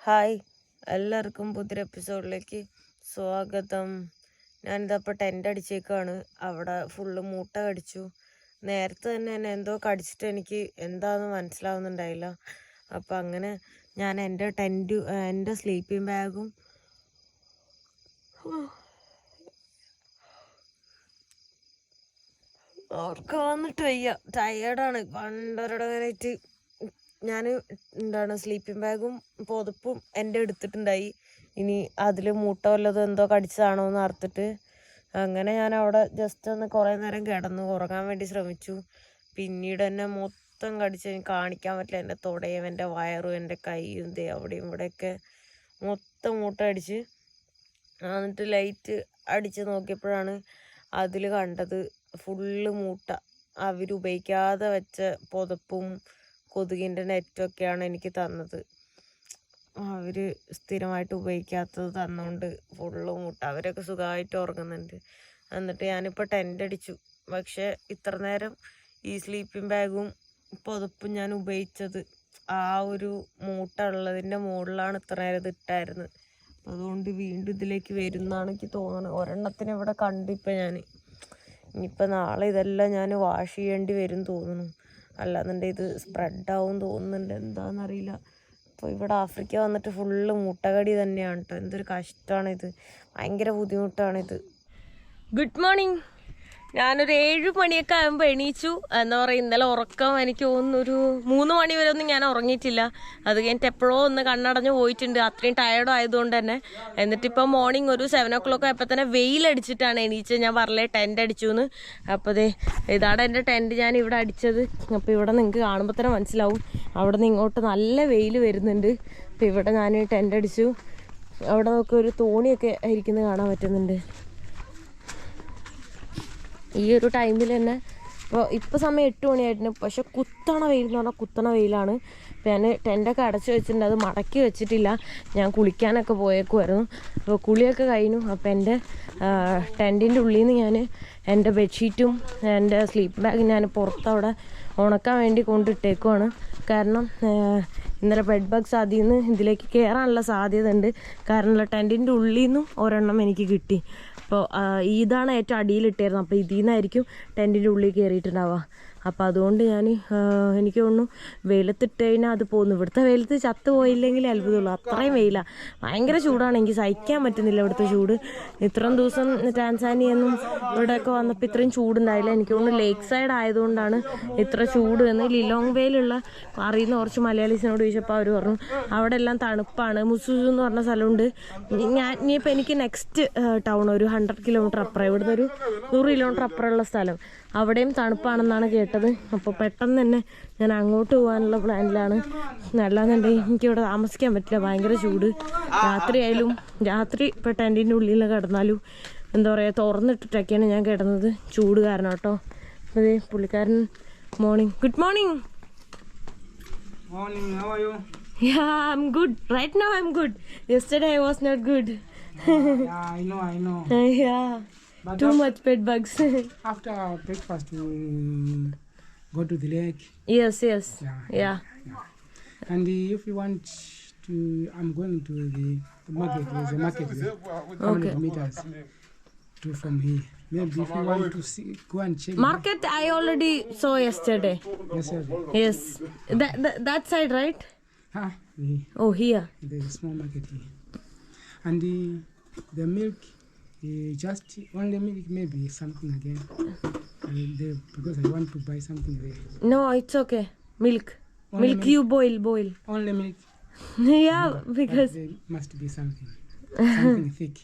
Hi, എല്ലാവർക്കും പുതിയൊരു എപ്പിസോഡിലേക്ക് സ്വാഗതം. ഞാനിതപ്പോൾ ടെൻ്റ് അടിച്ചേക്കാണ്. അവിടെ ഫുള്ള് മൂട്ട കടിച്ചു. നേരത്തെ തന്നെ എന്നെ എന്തോ കടിച്ചിട്ട് എനിക്ക് എന്താണെന്ന് മനസ്സിലാവുന്നുണ്ടായില്ല. അപ്പം അങ്ങനെ ഞാൻ എൻ്റെ സ്ലീപ്പിംഗ് ബാഗും അവർക്ക് വന്നിട്ട് വയ്യ, ടയേർഡാണ്. പണ്ടൊരിടങ്ങനായിട്ട് ഞാൻ സ്ലീപ്പിംഗ് ബാഗും പുതപ്പും എൻ്റെ എടുത്തിട്ടുണ്ടായി. ഇനി അതിൽ മൂട്ട വല്ലതും എന്തോ കടിച്ചതാണോ എന്ന് അറുത്തിട്ട് അങ്ങനെ ഞാൻ അവിടെ ജസ്റ്റ് ഒന്ന് കുറേ നേരം കിടന്നു ഉറങ്ങാൻ വേണ്ടി ശ്രമിച്ചു. പിന്നീട് എന്നെ മൊത്തം കടിച്ച് എനിക്ക് കാണിക്കാൻ പറ്റില്ല. എൻ്റെ തുടയും എൻ്റെ വയറും എൻ്റെ കൈയും അവിടെയും ഇവിടെയൊക്കെ മൊത്തം മൂട്ട അടിച്ച്. എന്നിട്ട് ലൈറ്റ് അടിച്ച് നോക്കിയപ്പോഴാണ് അതിൽ കണ്ടത് ഫുള്ള് മൂട്ട. അവരുപയോഗിക്കാതെ വെച്ച പുതപ്പും കൊതുകിൻ്റെ നെറ്റൊക്കെയാണ് എനിക്ക് തന്നത്. അവർ സ്ഥിരമായിട്ട് ഉപയോഗിക്കാത്തത് തന്നുകൊണ്ട് ഫുള്ള് മൂട്ട. അവരൊക്കെ സുഖമായിട്ട് ഉറങ്ങുന്നുണ്ട്. എന്നിട്ട് ഞാനിപ്പോൾ ടെൻ്റ് അടിച്ചു. പക്ഷേ ഇത്ര നേരം ഈ സ്ലീപ്പിംഗ് ബാഗും പുതപ്പും ഞാൻ ഉപയോഗിച്ചത് ആ ഒരു മൂട്ട ഉള്ളതിൻ്റെ മുകളിലാണ് ഇത്ര നേരം ഇത് ഇട്ടായിരുന്നത്. അതുകൊണ്ട് വീണ്ടും ഇതിലേക്ക് വരുമെന്നാണ് എനിക്ക് തോന്നുന്നത്. ഒരെണ്ണത്തിന് ഇവിടെ കണ്ടിപ്പോൾ ഞാൻ. ഇനിയിപ്പോൾ നാളെ ഇതെല്ലാം ഞാൻ വാഷ് ചെയ്യേണ്ടി വരും തോന്നുന്നു. അല്ലാന്നുണ്ടെങ്കിൽ ഇത് സ്പ്രെഡാവും തോന്നുന്നുണ്ട്, എന്താണെന്നറിയില്ല. അപ്പോൾ ഇവിടെ ആഫ്രിക്ക വന്നിട്ട് ഫുള്ള് മുട്ടകടി തന്നെയാണ് കേട്ടോ. എന്തൊരു കഷ്ടമാണിത്, ഭയങ്കര ബുദ്ധിമുട്ടാണിത്. Good morning. ഞാനൊരു 7 മണിയൊക്കെ ആകുമ്പോൾ എണീച്ചു. എന്താ പറയുക, ഇന്നലെ ഉറക്കം എനിക്ക് തോന്നുന്നു ഒരു 3 മണി വരെ ഒന്നും ഞാൻ ഉറങ്ങിയിട്ടില്ല. അത് കഴിഞ്ഞിട്ട് എപ്പോഴോ ഒന്ന് കണ്ണടഞ്ഞ് പോയിട്ടുണ്ട്, അത്രയും ടയേർഡ് ആയതുകൊണ്ട് തന്നെ. എന്നിട്ടിപ്പോൾ മോർണിംഗ് ഒരു 7 o'clock ആയപ്പോൾ തന്നെ വെയിലടിച്ചിട്ടാണ് എണീച്ചത്. ഞാൻ പറഞ്ഞേ ടെൻ്റ് അടിച്ചു എന്ന്. അപ്പോൾ ഇതാണ് എൻ്റെ ടെൻ്റ് ഞാൻ ഇവിടെ അടിച്ചത്. അപ്പോൾ ഇവിടെ നിങ്ങൾക്ക് കാണുമ്പോൾ തന്നെ മനസ്സിലാവും, അവിടെ നിന്ന് ഇങ്ങോട്ട് നല്ല വെയിൽ വരുന്നുണ്ട്. അപ്പോൾ ഇവിടെ ഞാൻ ടെൻ്റ് അടിച്ചു. അവിടെ നമുക്ക് ഒരു തോണിയൊക്കെ ഇരിക്കുന്നത് കാണാൻ പറ്റുന്നുണ്ട്. ഈ ഒരു ടൈമിൽ തന്നെ ഇപ്പോൾ സമയം 8 മണിയായിരുന്നു. പക്ഷെ കുത്തണ വെയിൽ എന്ന് പറഞ്ഞാൽ കുത്തണ വെയിലാണ്. അപ്പോൾ ഞാൻ ടെൻ്റൊക്കെ അടച്ചു വെച്ചിട്ടുണ്ട്, അത് മടക്കി വെച്ചിട്ടില്ല. ഞാൻ കുളിക്കാനൊക്കെ പോയേക്കുമായിരുന്നു. അപ്പോൾ കുളിയൊക്കെ കഴിഞ്ഞു. അപ്പോൾ എൻ്റെ ടെൻറ്റിൻ്റെ ഉള്ളിൽ നിന്ന് ഞാൻ എൻ്റെ ബെഡ്ഷീറ്റും എൻ്റെ സ്ലീപ്പ് ബാഗും ഞാൻ പുറത്തവിടെ ഉണക്കാൻ വേണ്ടി കൊണ്ടിട്ടേക്കുവാണ്. കാരണം ഇന്നലെ ബെഡ് ബഗ്സ് അതിൽ നിന്ന് ഇതിലേക്ക് കയറാനുള്ള സാധ്യത ഉണ്ട്. കാരണം ടെൻറ്റിൻ്റെ ഉള്ളിൽ നിന്നും ഒരെണ്ണം എനിക്ക് കിട്ടി. അപ്പോൾ ഇതാണ് ഏറ്റവും അടിയിലിട്ടായിരുന്നു. അപ്പോൾ ഇതിൽ നിന്നായിരിക്കും ടെൻറ്റിൻ്റെ ഉള്ളിൽ കയറിയിട്ടുണ്ടാവുക. അപ്പോൾ അതുകൊണ്ട് എനിക്ക് തോന്നുന്നു വെയിലത്തിട്ട് കഴിഞ്ഞാൽ അത് പോകുന്നു. ഇവിടുത്തെ വെയിലത്ത് ചത്ത് പോയില്ലെങ്കിൽ അത്ഭുതമുള്ളൂ, അത്രയും വെയിലാണ്. ഭയങ്കര ചൂടാണ്, എനിക്ക് സഹിക്കാൻ പറ്റുന്നില്ല ഇവിടുത്തെ ചൂട്. ഇത്രയും ദിവസം ടാൻസാനിയൊന്നും ഇവിടെയൊക്കെ വന്നപ്പോൾ ഇത്രയും ചൂടുണ്ടായില്ല. എനിക്ക് തോന്നുന്നു ലേക്ക് സൈഡ് ആയതുകൊണ്ടാണ് ഇത്ര ചൂട് എന്ന്. ലിലോങ് വേയിലുള്ള അറിയുന്ന കുറച്ച് മലയാളീസിനോട് ചോദിച്ചപ്പോൾ അവർ പറഞ്ഞു അവിടെ എല്ലാം തണുപ്പാണ്. മുസൂസു എന്ന് പറഞ്ഞ സ്ഥലമുണ്ട്. ഇനിയിപ്പോൾ എനിക്ക് നെക്സ്റ്റ് ടൗൺ ഒരു 100 കിലോമീറ്റർ അപ്പുറം, ഇവിടുന്ന് ഒരു 100 കിലോമീറ്റർ അപ്പുറമുള്ള സ്ഥലം, അവിടെയും തണുപ്പാണെന്നാണ് കേട്ടത്. അപ്പോൾ പെട്ടെന്ന് തന്നെ ഞാൻ അങ്ങോട്ട് പോകാനുള്ള പ്ലാനിലാണ്. അല്ലാന്നുണ്ടെങ്കിൽ എനിക്കിവിടെ താമസിക്കാൻ പറ്റില്ല, ഭയങ്കര ചൂട്. രാത്രി ഇപ്പോൾ ടെൻറ്റിൻ്റെ ഉള്ളിൽ കിടന്നാലും എന്താ പറയുക, തുറന്നിട്ടിട്ടൊക്കെയാണ് ഞാൻ കിടന്നത്, ചൂട് കാരണം കേട്ടോ. അതെ പുള്ളിക്കാരൻ morning. Good morning. Morning, how are you? Yeah, I'm good. Right now I'm good. Yesterday I was not good. Yeah, I know. Yeah, But too much bed bugs. After breakfast, we go to the lake. Yes. Yeah. And if you want to, I'm going to the market. There's a market there, 100 meters from here. Maybe if you want to go and check. Market I already saw yesterday. Yes, sir. Yes. That side, right? Huh? Yeah. Oh, here. There's a small market here. And the milk, just only milk, maybe something again. Because I want to buy something there. No, it's okay. Milk. Only Milk you boil. Only milk. Yeah, because But there must be something thick.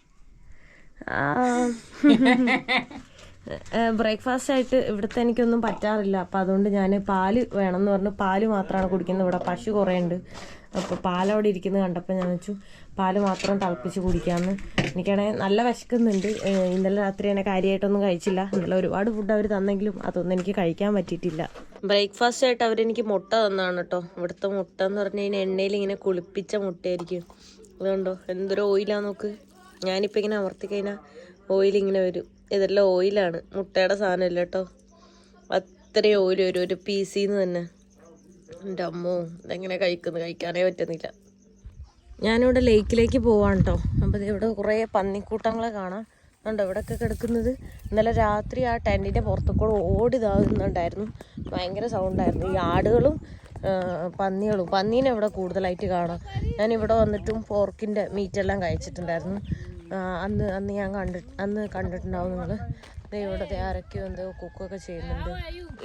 Breakfast ആയിട്ട് ഇവിടുത്തെ എനിക്കൊന്നും പറ്റാറില്ല. അപ്പം അതുകൊണ്ട് ഞാൻ പാല് വേണമെന്ന് പറഞ്ഞു പാല് മാത്രമാണ് കുടിക്കുന്നത്. ഇവിടെ പശു കുറേ ഉണ്ട്. അപ്പോൾ പാലവിടെ ഇരിക്കുന്നത് കണ്ടപ്പോൾ ഞാൻ വെച്ചു പാല് മാത്രം തിളപ്പിച്ച് കുടിക്കാമെന്ന്. എനിക്കാണെങ്കിൽ നല്ല വിശക്കുന്നുണ്ട്. ഇന്നലെ രാത്രി എന്നെ കാര്യമായിട്ടൊന്നും കഴിച്ചില്ല. ഇന്നലെ ഒരുപാട് ഫുഡ് അവർ തന്നെങ്കിലും അതൊന്നും എനിക്ക് കഴിക്കാൻ പറ്റിയിട്ടില്ല. ബ്രേക്ക്ഫാസ്റ്റ് ആയിട്ട് അവരെനിക്ക് മുട്ട തന്നാണ് കേട്ടോ. ഇവിടുത്തെ മുട്ട എന്ന് പറഞ്ഞു കഴിഞ്ഞാൽ എണ്ണയിൽ ഇങ്ങനെ കുളിപ്പിച്ച മുട്ടയായിരിക്കും. അതുകൊണ്ടോ എന്തൊരു ഓയിലാന്ന് നോക്ക്. ഞാനിപ്പോൾ ഇങ്ങനെ അമർത്തി കഴിഞ്ഞാൽ ഓയിലിങ്ങനെ വരും. ഇതെല്ലാം ഓയിലാണ്, മുട്ടയുടെ സാധനമല്ല കേട്ടോ. അത്രയും ഓയിൽ വരും ഒരു പീസിൽ നിന്ന് തന്നെ. എൻ്റെ അമ്മോ, ഇതെങ്ങനെ കഴിക്കാനേ പറ്റുന്നില്ല. ഞാനിവിടെ ലേക്കിലേക്ക് പോവാണ് കേട്ടോ. അപ്പോൾ ഇവിടെ കുറേ പന്നിക്കൂട്ടങ്ങളെ കാണാം. കണ്ടോ ഇവിടെയൊക്കെ കിടക്കുന്നത്. ഇന്നലെ രാത്രി ആ ടെൻറ്റിൻ്റെ പുറത്തുകൂടെ ഓടിതാകുന്നുണ്ടായിരുന്നു. ഭയങ്കര സൗണ്ടായിരുന്നു. ഈ ആടുകളും പന്നികളും. പന്നീനെ ഇവിടെ കൂടുതലായിട്ട് കാണാം. ഞാനിവിടെ വന്നിട്ടും പോർക്കിൻ്റെ മീറ്റെല്ലാം കഴിച്ചിട്ടുണ്ടായിരുന്നു. അന്ന് കണ്ടിട്ടുണ്ടാവും നിങ്ങൾ. ഇവിടെ ആരൊക്കെയോ എന്തോ കുക്കൊക്കെ ചെയ്യുന്നുണ്ട്.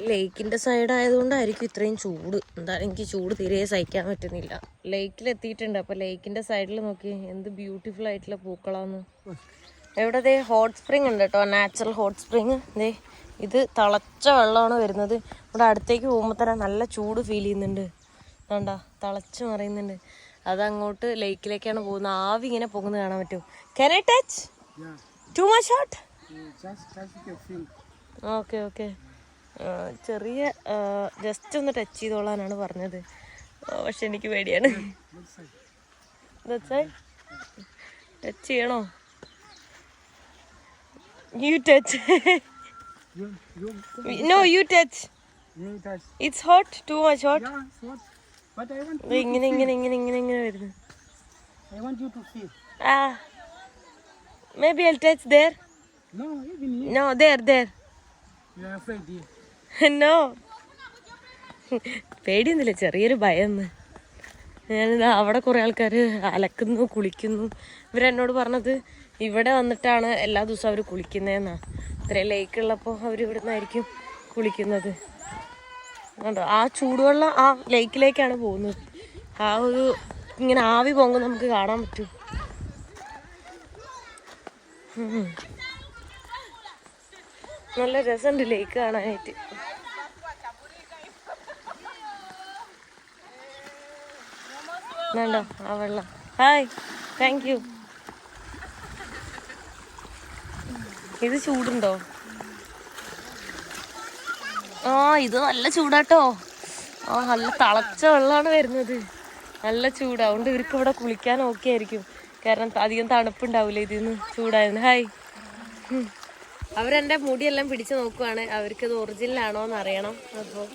ലേക്കിൻ്റെ സൈഡ് ആയതുകൊണ്ടായിരിക്കും ഇത്രയും ചൂട്. എന്തായാലും എനിക്ക് ചൂട് തീരെ സഹിക്കാൻ പറ്റുന്നില്ല. ലേക്കിലെത്തിയിട്ടുണ്ട്. അപ്പോൾ ലേക്കിൻ്റെ സൈഡിൽ നോക്കി എന്ത് ബ്യൂട്ടിഫുൾ ആയിട്ടുള്ള പൂക്കളാന്ന്. ഇവിടെ ഹോട്ട് സ്പ്രിങ് ഉണ്ട് കേട്ടോ, നാച്ചുറൽ ഹോട്ട് സ്പ്രിങ്. ഇത് തിളച്ച വെള്ളമാണ് വരുന്നത്. ഇവിടെ അടുത്തേക്ക് പോകുമ്പോൾ തന്നെ നല്ല ചൂട് ഫീൽ ചെയ്യുന്നുണ്ട്. വേണ്ട തിളച്ച് മറിയുന്നുണ്ട്. അതങ്ങോട്ട് ലേക്കിലേക്കാണ് പോകുന്നത്. ആവി ഇങ്ങനെ പോകുന്നത് കാണാൻ പറ്റും. Can I touch? Too much hot? Okay okay. ചെറിയ ജസ്റ്റ് ഒന്ന് ടച്ച് ചെയ്തോളാനാണ് പറഞ്ഞത്. പക്ഷെ എനിക്ക് പേടിയാണ്. ടച്ച് ചെയ്യണോ? You touch. No, you touch. It's hot. Too much hot. ഇങ്ങനെ വരുന്നു. I want you to feel. Maybe I'll touch there. No, even here. No, there. You are afraid here. No. പേടിയൊന്നുമില്ല, ചെറിയൊരു ഭയം. ഞാനിതാ അവിടെ കുറേ ആൾക്കാർ അലക്കുന്നു, കുളിക്കുന്നു. ഇവരെന്നോട് പറഞ്ഞത് ഇവിടെ വന്നിട്ടാണ് എല്ലാ ദിവസവും അവർ കുളിക്കുന്നതെന്നാ. ഇത്രയും ലേക്കുള്ളപ്പോൾ അവർ ഇവിടെ നിന്നായിരിക്കും കുളിക്കുന്നത്. കണ്ടോ ആ ചൂടുവെള്ളം ആ ലേക്കിലേക്കാണ് പോകുന്നത്. ആ ഒരു ഇങ്ങനെ ആവി പോകുമ്പോൾ നമുക്ക് കാണാൻ പറ്റും. നല്ല രസമുണ്ട് ലേക്ക് കാണാനായിട്ട്. കണ്ടോ ആ വെള്ളം. Hi, thank you. ഇത് ചൂടുണ്ടോ? ഇത് നല്ല ചൂടാട്ടോ. നല്ല തിളച്ച വെള്ളമാണ് വരുന്നത്. നല്ല ചൂട്. അതുകൊണ്ട് ഇവർക്ക് ഇവിടെ കുളിക്കാൻ ഓക്കെ ആയിരിക്കും. കാരണം അധികം തണുപ്പുണ്ടാവില്ല ഇതിന്ന് ചൂടായിരുന്നു. ഹായ്. അവരെൻ്റെ മുടിയെല്ലാം പിടിച്ച് നോക്കുവാണ്. അവർക്കത് ഒറിജിനലാണോ എന്ന് അറിയണം. അപ്പോൾ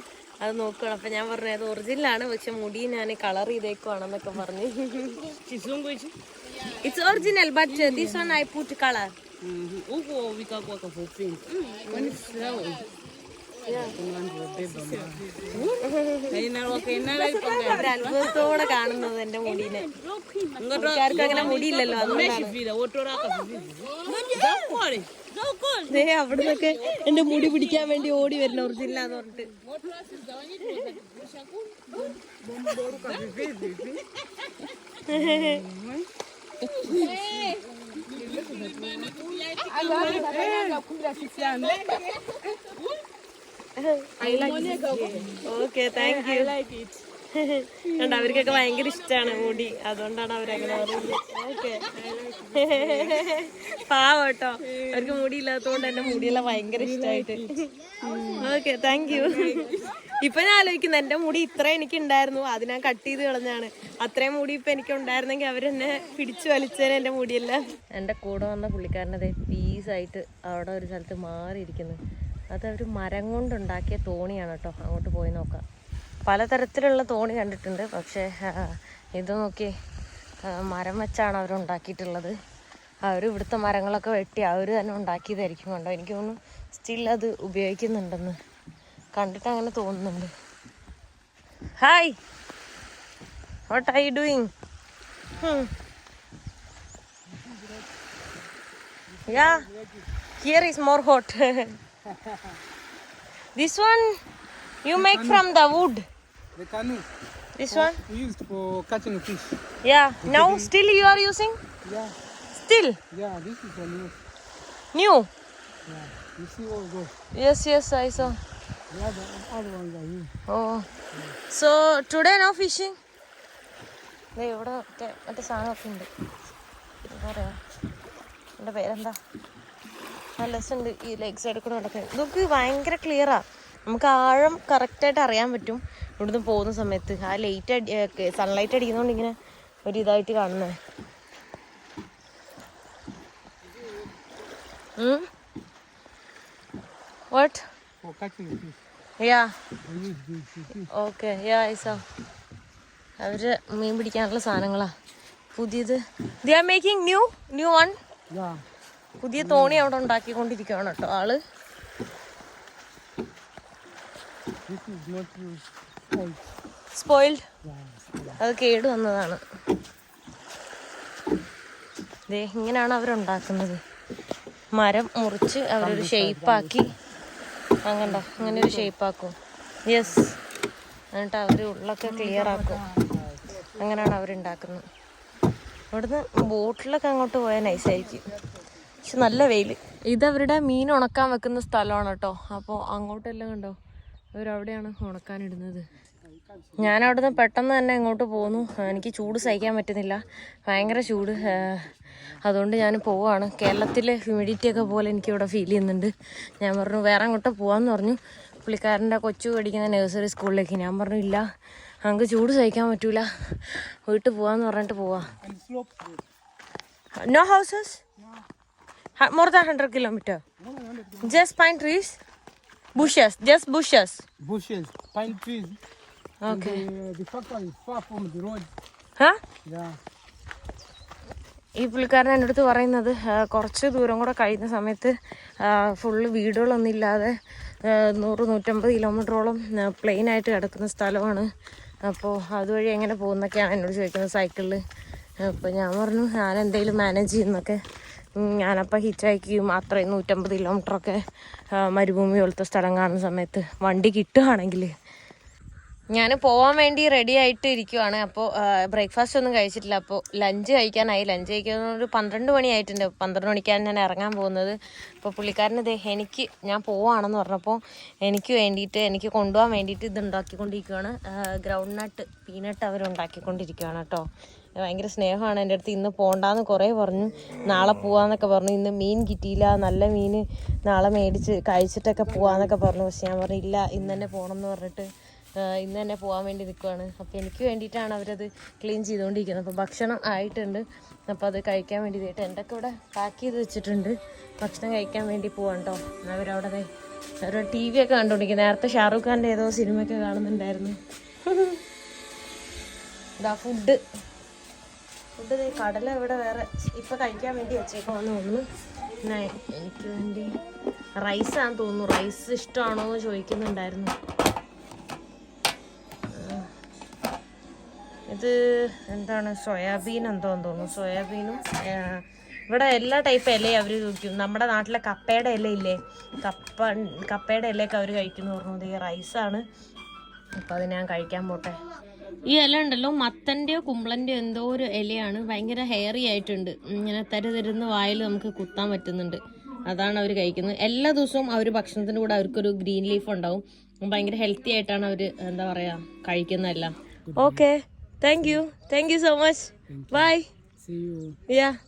അത് നോക്കുകയാണ്. അപ്പം ഞാൻ പറഞ്ഞു അത് ഒറിജിനലാണ്, പക്ഷെ മുടി ഞാൻ കളർ ചെയ്തേക്കുവാണെന്നൊക്കെ പറഞ്ഞു. It's original but this one I put colour. അവരത്ഭുതത്തോടെ കാണുന്നത് എന്റെ മുടീനെ. ആർക്കും അങ്ങനെ മുടിയില്ലല്ലോ, അതുകൊണ്ടാണ്. അവിടുന്നൊക്കെ എന്റെ മുടി പിടിക്കാൻ വേണ്ടി ഓടി വരുന്ന ഒറിജിനലാന്ന് പറഞ്ഞിട്ട്. Okay, thank U. കണ്ട അവർക്കൊക്കെ ഭയങ്കര ഇഷ്ടമാണ് മുടി, അതുകൊണ്ടാണ് അവരങ്ങനെ പറയുന്നത്. ഓക്കെ, പാവട്ടോ, അവർക്ക് മുടി ഇല്ലാത്തതുകൊണ്ട് എന്റെ മുടിയെല്ലാം ഭയങ്കര ഇഷ്ടമായിട്ട്. Okay, thank you. ഇപ്പൊ ഞാൻ ആലോചിക്കുന്നത് എന്റെ മുടി ഇത്ര എനിക്ക് ഉണ്ടായിരുന്നു, അത് ഞാൻ കട്ട് ചെയ്ത് കളഞ്ഞാണ്. അത്രയും മുടി ഇപ്പൊ എനിക്ക് ഉണ്ടായിരുന്നെങ്കിൽ അവരെന്നെ പിടിച്ചു വലിച്ചേനെ എന്റെ മുടിയെല്ലാം. എന്റെ കൂടെ വന്ന പുള്ളിക്കാരനത് പീസായിട്ട് അവിടെ ഒരു സ്ഥലത്ത് മാറിയിരിക്കുന്നു. അതവർ മരം കൊണ്ടുണ്ടാക്കിയ തോണിയാണ് കേട്ടോ. അങ്ങോട്ട് പോയി നോക്കാം. പലതരത്തിലുള്ള തോണി കണ്ടിട്ടുണ്ട്, പക്ഷേ ഇത് നോക്കി മരം വെച്ചാണ് അവരുണ്ടാക്കിയിട്ടുള്ളത്. അവർ ഇവിടുത്തെ മരങ്ങളൊക്കെ വെട്ടി അവർ തന്നെ ഉണ്ടാക്കിയതായിരിക്കും. കണ്ടോ, എനിക്ക് തോന്നുന്നു സ്റ്റിൽ അത് ഉപയോഗിക്കുന്നുണ്ടെന്ന് കണ്ടിട്ട് അങ്ങനെ തോന്നുന്നുണ്ട്. Hi, what are you doing? Yeah, here is more hot. This one you make from the wood. The canoe. This one Used for catching fish. yeah. Now still you are using? Yeah. Still Yeah, this is the new. new. Yeah. You see all those? Yes, I saw. Yeah, the other ones are here. Oh, so today no fishing? ഇവിടെ മറ്റേ സാധനമൊക്കെ ഉണ്ട്. എന്താ പറയാ, എൻ്റെ പേരെന്താ, നല്ല രസമുണ്ട് ഈ ലേക്ക് സൈഡിൽ കൂടെ നടക്കാൻ. ഇതൊക്കെ ഭയങ്കര ക്ലിയറാ. നമുക്ക് ആഴം കറക്റ്റായിട്ട് അറിയാൻ പറ്റും ഇവിടുന്ന് പോകുന്ന സമയത്ത്. ആ സൺലൈറ്റ് അടിക്കുന്നതുകൊണ്ട് ഇങ്ങനെ ഒരു ഇതായിട്ട് കാണുന്നത്. What? For catching the fish. Yeah. They use these fish. Okay, yeah, I saw. അവര് മീൻ പിടിക്കാനുള്ള സാധനങ്ങളാ. പുതിയത് they are making new one. Yeah. പുതിയ തോണി അവിടെ ഉണ്ടാക്കിക്കൊണ്ടിരിക്കുകയാണ് കേട്ടോ ആള്. This is not spoiled. അത് കേട് വന്നതാണ്. ദേ ഇങ്ങനെയാണ് അവരുണ്ടാക്കുന്നത്. മരം മുറിച്ച് അവരൊരു ഷേപ്പാക്കി അങ്ങനെ ഒരു ഷേപ്പാക്കും. യെസ്. എന്നിട്ട് അവർ ഉള്ളൊക്കെ ക്ലിയർ ആക്കും. അങ്ങനെയാണ് അവരുണ്ടാക്കുന്നത്. ഇവിടുന്ന് ബോട്ടിലൊക്കെ അങ്ങോട്ട് പോയാൽ നൈസായിരിക്കും. പക്ഷെ നല്ല വെയിൽ. ഇതവരുടെ മീൻ ഉണക്കാൻ വെക്കുന്ന സ്ഥലമാണ് കേട്ടോ. അപ്പോൾ അങ്ങോട്ടെല്ലാം കണ്ടോ അവരവിടെയാണ് ഉണക്കാനിടുന്നത്. ഞാനവിടുന്ന് പെട്ടെന്ന് തന്നെ ഇങ്ങോട്ട് പോന്നു. എനിക്ക് ചൂട് സഹിക്കാൻ പറ്റുന്നില്ല, ഭയങ്കര ചൂട്. അതുകൊണ്ട് ഞാൻ പോവാണ്. കേരളത്തിലെ ഹ്യൂമിഡിറ്റി ഒക്കെ പോലെ എനിക്കിവിടെ ഫീൽ ചെയ്യുന്നുണ്ട്. ഞാൻ പറഞ്ഞു വേറെ അങ്ങോട്ട് പോകാമെന്ന് പറഞ്ഞു. പുള്ളിക്കാരൻ്റെ കൊച്ചു പഠിക്കുന്ന നഴ്സറി സ്കൂളിലേക്ക്. ഞാൻ പറഞ്ഞു ഇല്ല, നമുക്ക് ചൂട് സഹിക്കാൻ പറ്റൂല, വീട്ടിൽ പോവാന്ന് പറഞ്ഞിട്ട് പോവാ. No houses, more than 100 kilometers. Just pine trees, bushes, just bushes. bushes, pine trees. Okay. The factory is far from the road. Huh? Yeah. ഈ പുള്ളിക്കാരൻ എൻ്റെ അടുത്ത് പറയുന്നത് കുറച്ച് ദൂരം കൂടെ കഴിയുന്ന സമയത്ത് ഫുള്ള് വീടുകളൊന്നും ഇല്ലാതെ 100-150 കിലോമീറ്ററോളം പ്ലെയിനായിട്ട് കിടക്കുന്ന സ്ഥലമാണ്. അപ്പോൾ അതുവഴി എങ്ങനെ പോകുന്നൊക്കെയാണ് എന്നോട് ചോദിക്കുന്നത് സൈക്കിളിൽ. അപ്പോൾ ഞാൻ പറഞ്ഞു ഞാൻ എന്തെങ്കിലും മാനേജ് ചെയ്യുന്നൊക്കെ. ഞാനപ്പോൾ ഹിച്ച് ഹൈക്കും അത്രയും 150 കിലോമീറ്ററൊക്കെ മരുഭൂമി പോലത്തെ സ്ഥലം കാണുന്ന സമയത്ത് വണ്ടി കിട്ടുകയാണെങ്കിൽ. ഞാൻ പോകാൻ വേണ്ടി റെഡി ആയിട്ട് ഇരിക്കുവാണ്. അപ്പോൾ ബ്രേക്ക്ഫാസ്റ്റ് ഒന്നും കഴിച്ചിട്ടില്ല. അപ്പോൾ ലഞ്ച് കഴിക്കാനായി. ലഞ്ച് കഴിക്കാൻ ഒരു 12 മണിയായിട്ടുണ്ട്. 12 മണിക്കാണ് ഞാൻ ഇറങ്ങാൻ പോകുന്നത്. അപ്പോൾ പുള്ളിക്കാരന് ഞാൻ പോവാണെന്ന് പറഞ്ഞപ്പോൾ എനിക്ക് കൊണ്ടുപോകാൻ വേണ്ടിയിട്ട് ഇത് ഉണ്ടാക്കിക്കൊണ്ടിരിക്കുകയാണ്. ഗ്രൗണ്ട് നട്ട് പീനട്ട് അവരുണ്ടാക്കിക്കൊണ്ടിരിക്കുകയാണ് കേട്ടോ. ഭയങ്കര സ്നേഹമാണ് എൻ്റെ അടുത്ത്. ഇന്ന് പോകണ്ടെന്ന് കുറേ പറഞ്ഞു, നാളെ പോവാന്നൊക്കെ പറഞ്ഞു. ഇന്ന് മീൻ കിട്ടിയില്ല, നല്ല മീൻ നാളെ മേടിച്ച് കഴിച്ചിട്ടൊക്കെ പോവാന്നൊക്കെ പറഞ്ഞു. പക്ഷെ ഞാൻ പറഞ്ഞില്ല, ഇന്ന് തന്നെ പോകണം എന്ന് പറഞ്ഞിട്ട് ഇന്ന് തന്നെ പോകാൻ വേണ്ടി നിൽക്കുവാണ്. അപ്പോൾ എനിക്ക് വേണ്ടിയിട്ടാണ് അവരത് ക്ലീൻ ചെയ്തുകൊണ്ടിരിക്കുന്നത്. അപ്പോൾ ഭക്ഷണം ആയിട്ടുണ്ട്. അപ്പോൾ അത് കഴിക്കാൻ വേണ്ടി എന്തൊക്കെ ഇവിടെ പാക്ക് ചെയ്ത് വെച്ചിട്ടുണ്ട്. ഭക്ഷണം കഴിക്കാൻ വേണ്ടി പോവാൻ കേട്ടോ. അവരവിടെ അവരുടെ TV ഒക്കെ കണ്ടുകൊണ്ടിരിക്കുന്നത്. നേരത്തെ ഷാറൂഖ് ഖാൻ്റെ ഏതോ സിനിമയൊക്കെ കാണുന്നുണ്ടായിരുന്നു. ഇതാ ഫുഡ് കടല ഇവിടെ വേറെ ഇപ്പം കഴിക്കാൻ വേണ്ടി വെച്ചേക്കാമെന്ന് തോന്നുന്നു. എനിക്ക് വേണ്ടി റൈസാന്ന് തോന്നുന്നു. റൈസ് ഇഷ്ടമാണോ എന്ന് ചോദിക്കുന്നുണ്ടായിരുന്നു. ഇത് എന്താണ്, സോയാബീൻ എന്തോന്ന് തോന്നുന്നു. സോയാബീനും ഇവിടെ എല്ലാ ടൈപ്പ് ഇലയും അവർ കഴിക്കും. നമ്മുടെ നാട്ടിലെ കപ്പയുടെ ഇലയില്ലേ, കപ്പയുടെ ഇലയൊക്കെ അവർ കഴിക്കുന്നു പറഞ്ഞത്. ഈ റൈസാണ്. അപ്പോൾ അത് ഞാൻ കഴിക്കാൻ പോട്ടെ. ഈ ഇല ഉണ്ടല്ലോ, മത്തൻ്റെയോ കുമ്പളൻ്റെയോ എന്തോ ഒരു ഇലയാണ്. ഭയങ്കര ഹെയറി ആയിട്ടുണ്ട്. ഇങ്ങനെ തരുന്ന വായിൽ നമുക്ക് കുത്താൻ പറ്റുന്നുണ്ട്. അതാണ് അവർ കഴിക്കുന്നത്. എല്ലാ ദിവസവും അവർ ഭക്ഷണത്തിൻ്റെ കൂടെ അവർക്കൊരു ഗ്രീൻ ലീഫ് ഉണ്ടാവും. ഭയങ്കര ഹെൽത്തി ആയിട്ടാണ് അവർ എന്താ പറയുക കഴിക്കുന്നതെല്ലാം. Okay, thank you so much. Bye.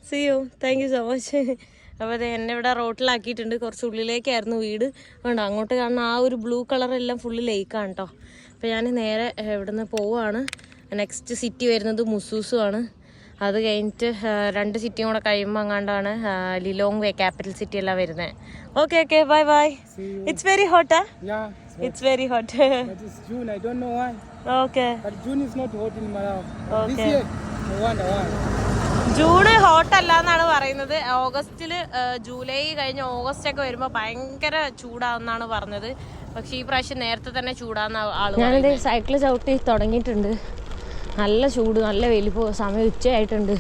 See you. Thank you so much. അപ്പോൾ എന്നെ ഇവിടെ റോട്ടിലാക്കിയിട്ടുണ്ട്. കുറച്ച് ഉള്ളിലേക്കായിരുന്നു വീട്. വേണ്ട അങ്ങോട്ട് കാണുന്ന ആ ഒരു ബ്ലൂ കളറെല്ലാം ഫുള്ള് ലേക്കാണ് കേട്ടോ. അപ്പോൾ ഞാൻ നേരെ ഇവിടുന്ന് പോവുകയാണ്. നെക്സ്റ്റ് സിറ്റി വരുന്നത് മുസൂസു ആണ്. അത് കഴിഞ്ഞിട്ട് 2 സിറ്റിയും കൂടെ കഴിയുമ്പോൾ അങ്ങാണ്ടാണ് ലിലോങ്വേ ക്യാപിറ്റൽ സിറ്റി എല്ലാം വരുന്നത്. Okay bye. It's very hot. It's very hot. But it's June, I don't know why. Okay. But June is not hot in Malawi. Okay. This year, I wonder why. June ഹോട്ടല്ല എന്നാണ് പറയുന്നത്. ഓഗസ്റ്റില് July കഴിഞ്ഞ് August ഒക്കെ വരുമ്പോൾ ഭയങ്കര ചൂടാവുന്നാണ് പറഞ്ഞത്. പക്ഷെ ഈ പ്രാവശ്യം നേരത്തെ തന്നെ ചൂടാവുന്ന ആള്. ഞാനിത് സൈക്കിൾ ചവിട്ടി തുടങ്ങിയിട്ടുണ്ട്. നല്ല ചൂട്, നല്ല വലിപ്പോ, സമയം ഉച്ചയായിട്ടുണ്ട്.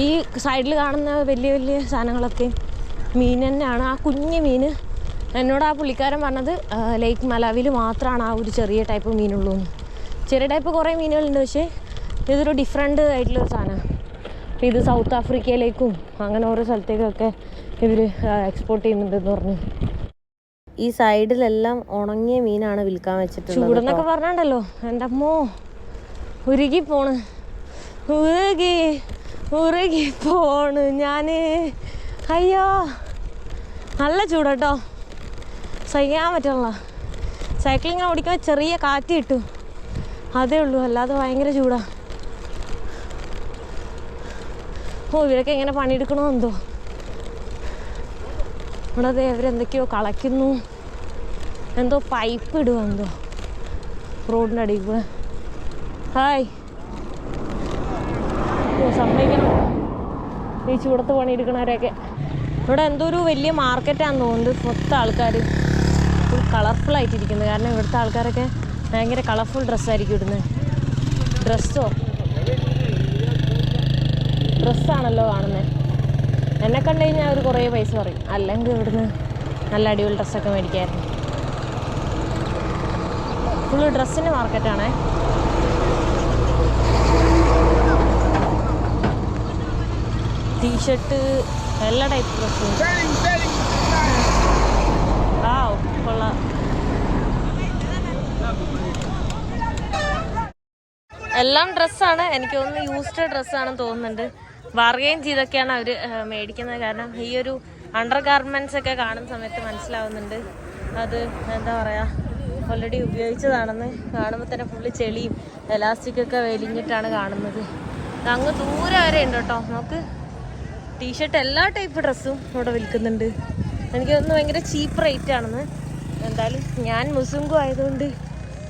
ഈ സൈഡിൽ കാണുന്ന വലിയ വലിയ സാധനങ്ങളൊക്കെ മീൻ തന്നെയാണ്. ആ കുഞ്ഞു മീൻ എന്നോട് ആ പുള്ളിക്കാരൻ പറഞ്ഞത് ലേക്ക് മലാവിയിൽ മാത്രമാണ് ആ ഒരു ചെറിയ ടൈപ്പ് മീനുള്ളൂ. ചെറിയ ടൈപ്പ് കുറേ മീനുകളുണ്ട്, പക്ഷേ ഇതൊരു ഡിഫറെൻ്റ് ആയിട്ടുള്ളൊരു സാധനമാണ്. അപ്പോൾ ഇത് സൗത്ത് ആഫ്രിക്കയിലേക്കും അങ്ങനെ ഓരോ സ്ഥലത്തേക്കൊക്കെ ഇവർ എക്സ്പോർട്ട് ചെയ്യുന്നുണ്ടെന്ന് പറഞ്ഞു. ഈ സൈഡിലെല്ലാം ഉണങ്ങിയ മീനാണ് വിൽക്കാൻ വെച്ചിട്ടുള്ളത്. ചൂടെന്നൊക്കെ പറഞ്ഞാണ്ടല്ലോ, എൻ്റെ അമ്മോ ഉരുകി പോണ് ഞാൻ. അയ്യോ നല്ല ചൂടാട്ടോ, സഹിക്കാൻ പറ്റുള്ള. സൈക്ലിങ്ങനെ ഓടിക്കാൻ ചെറിയ കാറ്റ് കിട്ടും, അതേ ഉള്ളൂ. അല്ലാതെ ഭയങ്കര ചൂടാ. ഇവരൊക്കെ എങ്ങനെ പണിയെടുക്കണമെന്തോ. ഇവിടെ ഇവരെന്തൊക്കെയോ കളയ്ക്കുന്നു, എന്തോ പൈപ്പ് ഇടുക എന്തോ റോഡിൻ്റെ അടിയിൽ കൂടെ. ഹായ്, ഈ ചൂടത്ത് പണിയെടുക്കണവരൊക്കെ. ഇവിടെ എന്തോ ഒരു വലിയ മാർക്കറ്റാണെന്ന് തോന്നുന്നുണ്ട്. മൊത്തം ആൾക്കാർ ഫുൾ കളർഫുൾ ആയിട്ടിരിക്കുന്നത്. കാരണം ഇവിടുത്തെ ആൾക്കാരൊക്കെ ഭയങ്കര കളർഫുൾ ഡ്രസ്സായിരിക്കും ഇടുന്നത്. ഡ്രസ്സാണല്ലോ കാണുന്നത്. എന്നെ കണ്ടു കഴിഞ്ഞാൽ അവർ കുറേ പൈസ പറയും. അല്ലെങ്കിൽ ഇവിടുന്ന് നല്ല അടിപൊളി ഡ്രസ്സൊക്കെ മേടിക്കായിരുന്നു. ഫുള്ള് ഡ്രസ്സിൻ്റെ മാർക്കറ്റാണേ. ടീഷർട്ട് എല്ലാ ടൈപ്പ് ഡ്രസ്സും. ആ കൊള്ളാം. എല്ലാം ഡ്രസ്സാണ്. എനിക്ക് തോന്നുന്നു യൂസ്ഡ് ഡ്രസ്സാണെന്ന് തോന്നുന്നുണ്ട്. ബാർഗെയിൻ ചെയ്തൊക്കെയാണ് അവർ മേടിക്കുന്നത്. കാരണം ഈ ഒരു അണ്ടർ ഗാർമെൻറ്റ്സ് ഒക്കെ കാണുന്ന സമയത്ത് മനസ്സിലാവുന്നുണ്ട് അത് എന്താ പറയുക ഓൾറെഡി ഉപയോഗിച്ചതാണെന്ന്. കാണുമ്പോൾ തന്നെ ഫുള്ള് ചെളിയും എലാസ്റ്റിക്കൊക്കെ വലിഞ്ഞിട്ടാണ് കാണുന്നത്. അങ്ങ് ദൂരെ വരെ ഉണ്ട് കേട്ടോ. നമുക്ക് ടീഷർട്ട് എല്ലാ ടൈപ്പ് ഡ്രസ്സും ഇവിടെ വിൽക്കുന്നുണ്ട്. എനിക്ക് തോന്നുന്നു ഭയങ്കര ചീപ്പ് റേറ്റ് ആണെന്ന്. എന്തായാലും ഞാൻ മുസ്ലിംകും ആയതുകൊണ്ട്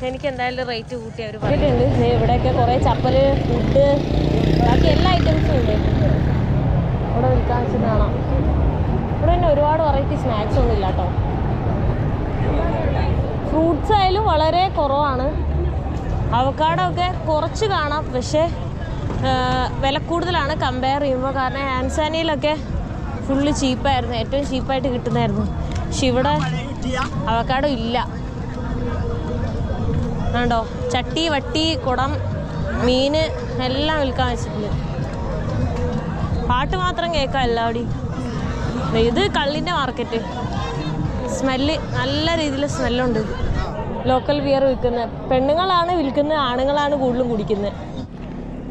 എനിക്ക് എന്തായാലും റേറ്റ് കൂട്ടി അവർ പറഞ്ഞിട്ടുണ്ട്. ഇവിടെയൊക്കെ കുറേ ചപ്പല്, ഫുഡ്, ബാക്കി എല്ലാ ഐറ്റംസും ഉണ്ട് ഇവിടെ വിൽക്കാൻ വെച്ചിട്ട് കാണാം. ഇവിടെ തന്നെ ഒരുപാട് വെറൈറ്റി സ്നാക്സ് ഒന്നും ഇല്ല കേട്ടോ. ഫ്രൂട്ട്സ് ആയാലും വളരെ കുറവാണ്. അവക്കാഡോ ഒക്കെ കുറച്ച് കാണാം, പക്ഷേ വില കൂടുതലാണ് കമ്പയർ ചെയ്യുമ്പോൾ. കാരണം ആൻസാനിയിലൊക്കെ ഫുള്ള് ചീപ്പായിരുന്നു, ഏറ്റവും ചീപ്പായിട്ട് കിട്ടുന്നതായിരുന്നു. പക്ഷെ ഇവിടെ അവക്കാഡോ ഇല്ല. കണ്ടോ, ചട്ടി, വട്ടി, കുടം, മീൻ എല്ലാം വിൽക്കാൻ വെച്ചിട്ടുണ്ട്. പാട്ട് മാത്രം കേൾക്കാം എല്ലാവരുടെയും. ഇത് കള്ളിൻ്റെ മാർക്കറ്റ്. സ്മെല്ല് നല്ല രീതിയിൽ സ്മെല്ലുണ്ട്. ലോക്കൽ ബിയർ വിൽക്കുന്നത് പെണ്ണുങ്ങളാണ് വിൽക്കുന്നത്, ആണുങ്ങളാണ് കൂടുതലും കുടിക്കുന്നത്.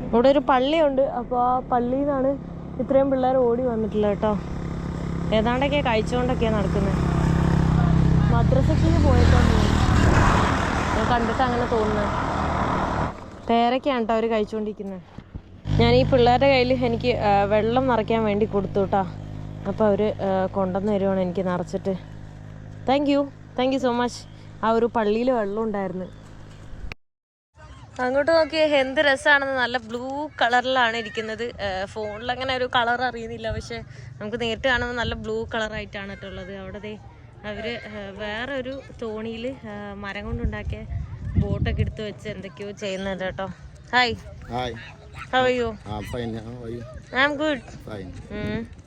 ഇവിടെ ഒരു പള്ളിയുണ്ട്. അപ്പോൾ ആ പള്ളിയിൽ നിന്നാണ് ഇത്രയും പിള്ളേർ ഓടി വന്നിട്ടുള്ളത് കേട്ടോ. ഏതാണ്ടൊക്കെ കഴിച്ചുകൊണ്ടൊക്കെയാണ് നടക്കുന്നത്. മദ്രസയ്ക്ക് പോയിട്ടാണ് കണ്ടിട്ട് അങ്ങനെ തോന്നുന്നത്. പേരൊക്കെയാണ് കേട്ടോ അവർ കഴിച്ചുകൊണ്ടിരിക്കുന്നത്. ഞാൻ ഈ പിള്ളേരുടെ കയ്യിൽ എനിക്ക് വെള്ളം നിറയ്ക്കാൻ വേണ്ടി കൊടുത്തു കേട്ടോ. അപ്പോൾ അവർ കൊണ്ടുവന്ന് തരുവാണ് എനിക്ക് നിറച്ചിട്ട്. Thank you so much. ആ ഒരു പള്ളിയിൽ വെള്ളം ഉണ്ടായിരുന്നു. അങ്ങോട്ട് നോക്കിയാൽ എന്ത് രസമാണെന്ന്. നല്ല ബ്ലൂ കളറിലാണ് ഇരിക്കുന്നത്. ഫോണിൽ അങ്ങനെ ഒരു കളർ അറിയുന്നില്ല, പക്ഷെ നമുക്ക് നേരിട്ട് കാണുമ്പോൾ നല്ല ബ്ലൂ കളറായിട്ടാണ് കേട്ടുള്ളത്. അവിടെ അവർ വേറൊരു തോണിയിൽ മരം കൊണ്ടുണ്ടാക്കിയ ബോട്ടൊക്കെ എടുത്ത് വെച്ച് എന്തൊക്കെയോ ചെയ്യുന്നുണ്ട് കേട്ടോ. Hi. How are you? I'm fine. How are you? I'm good. Fine.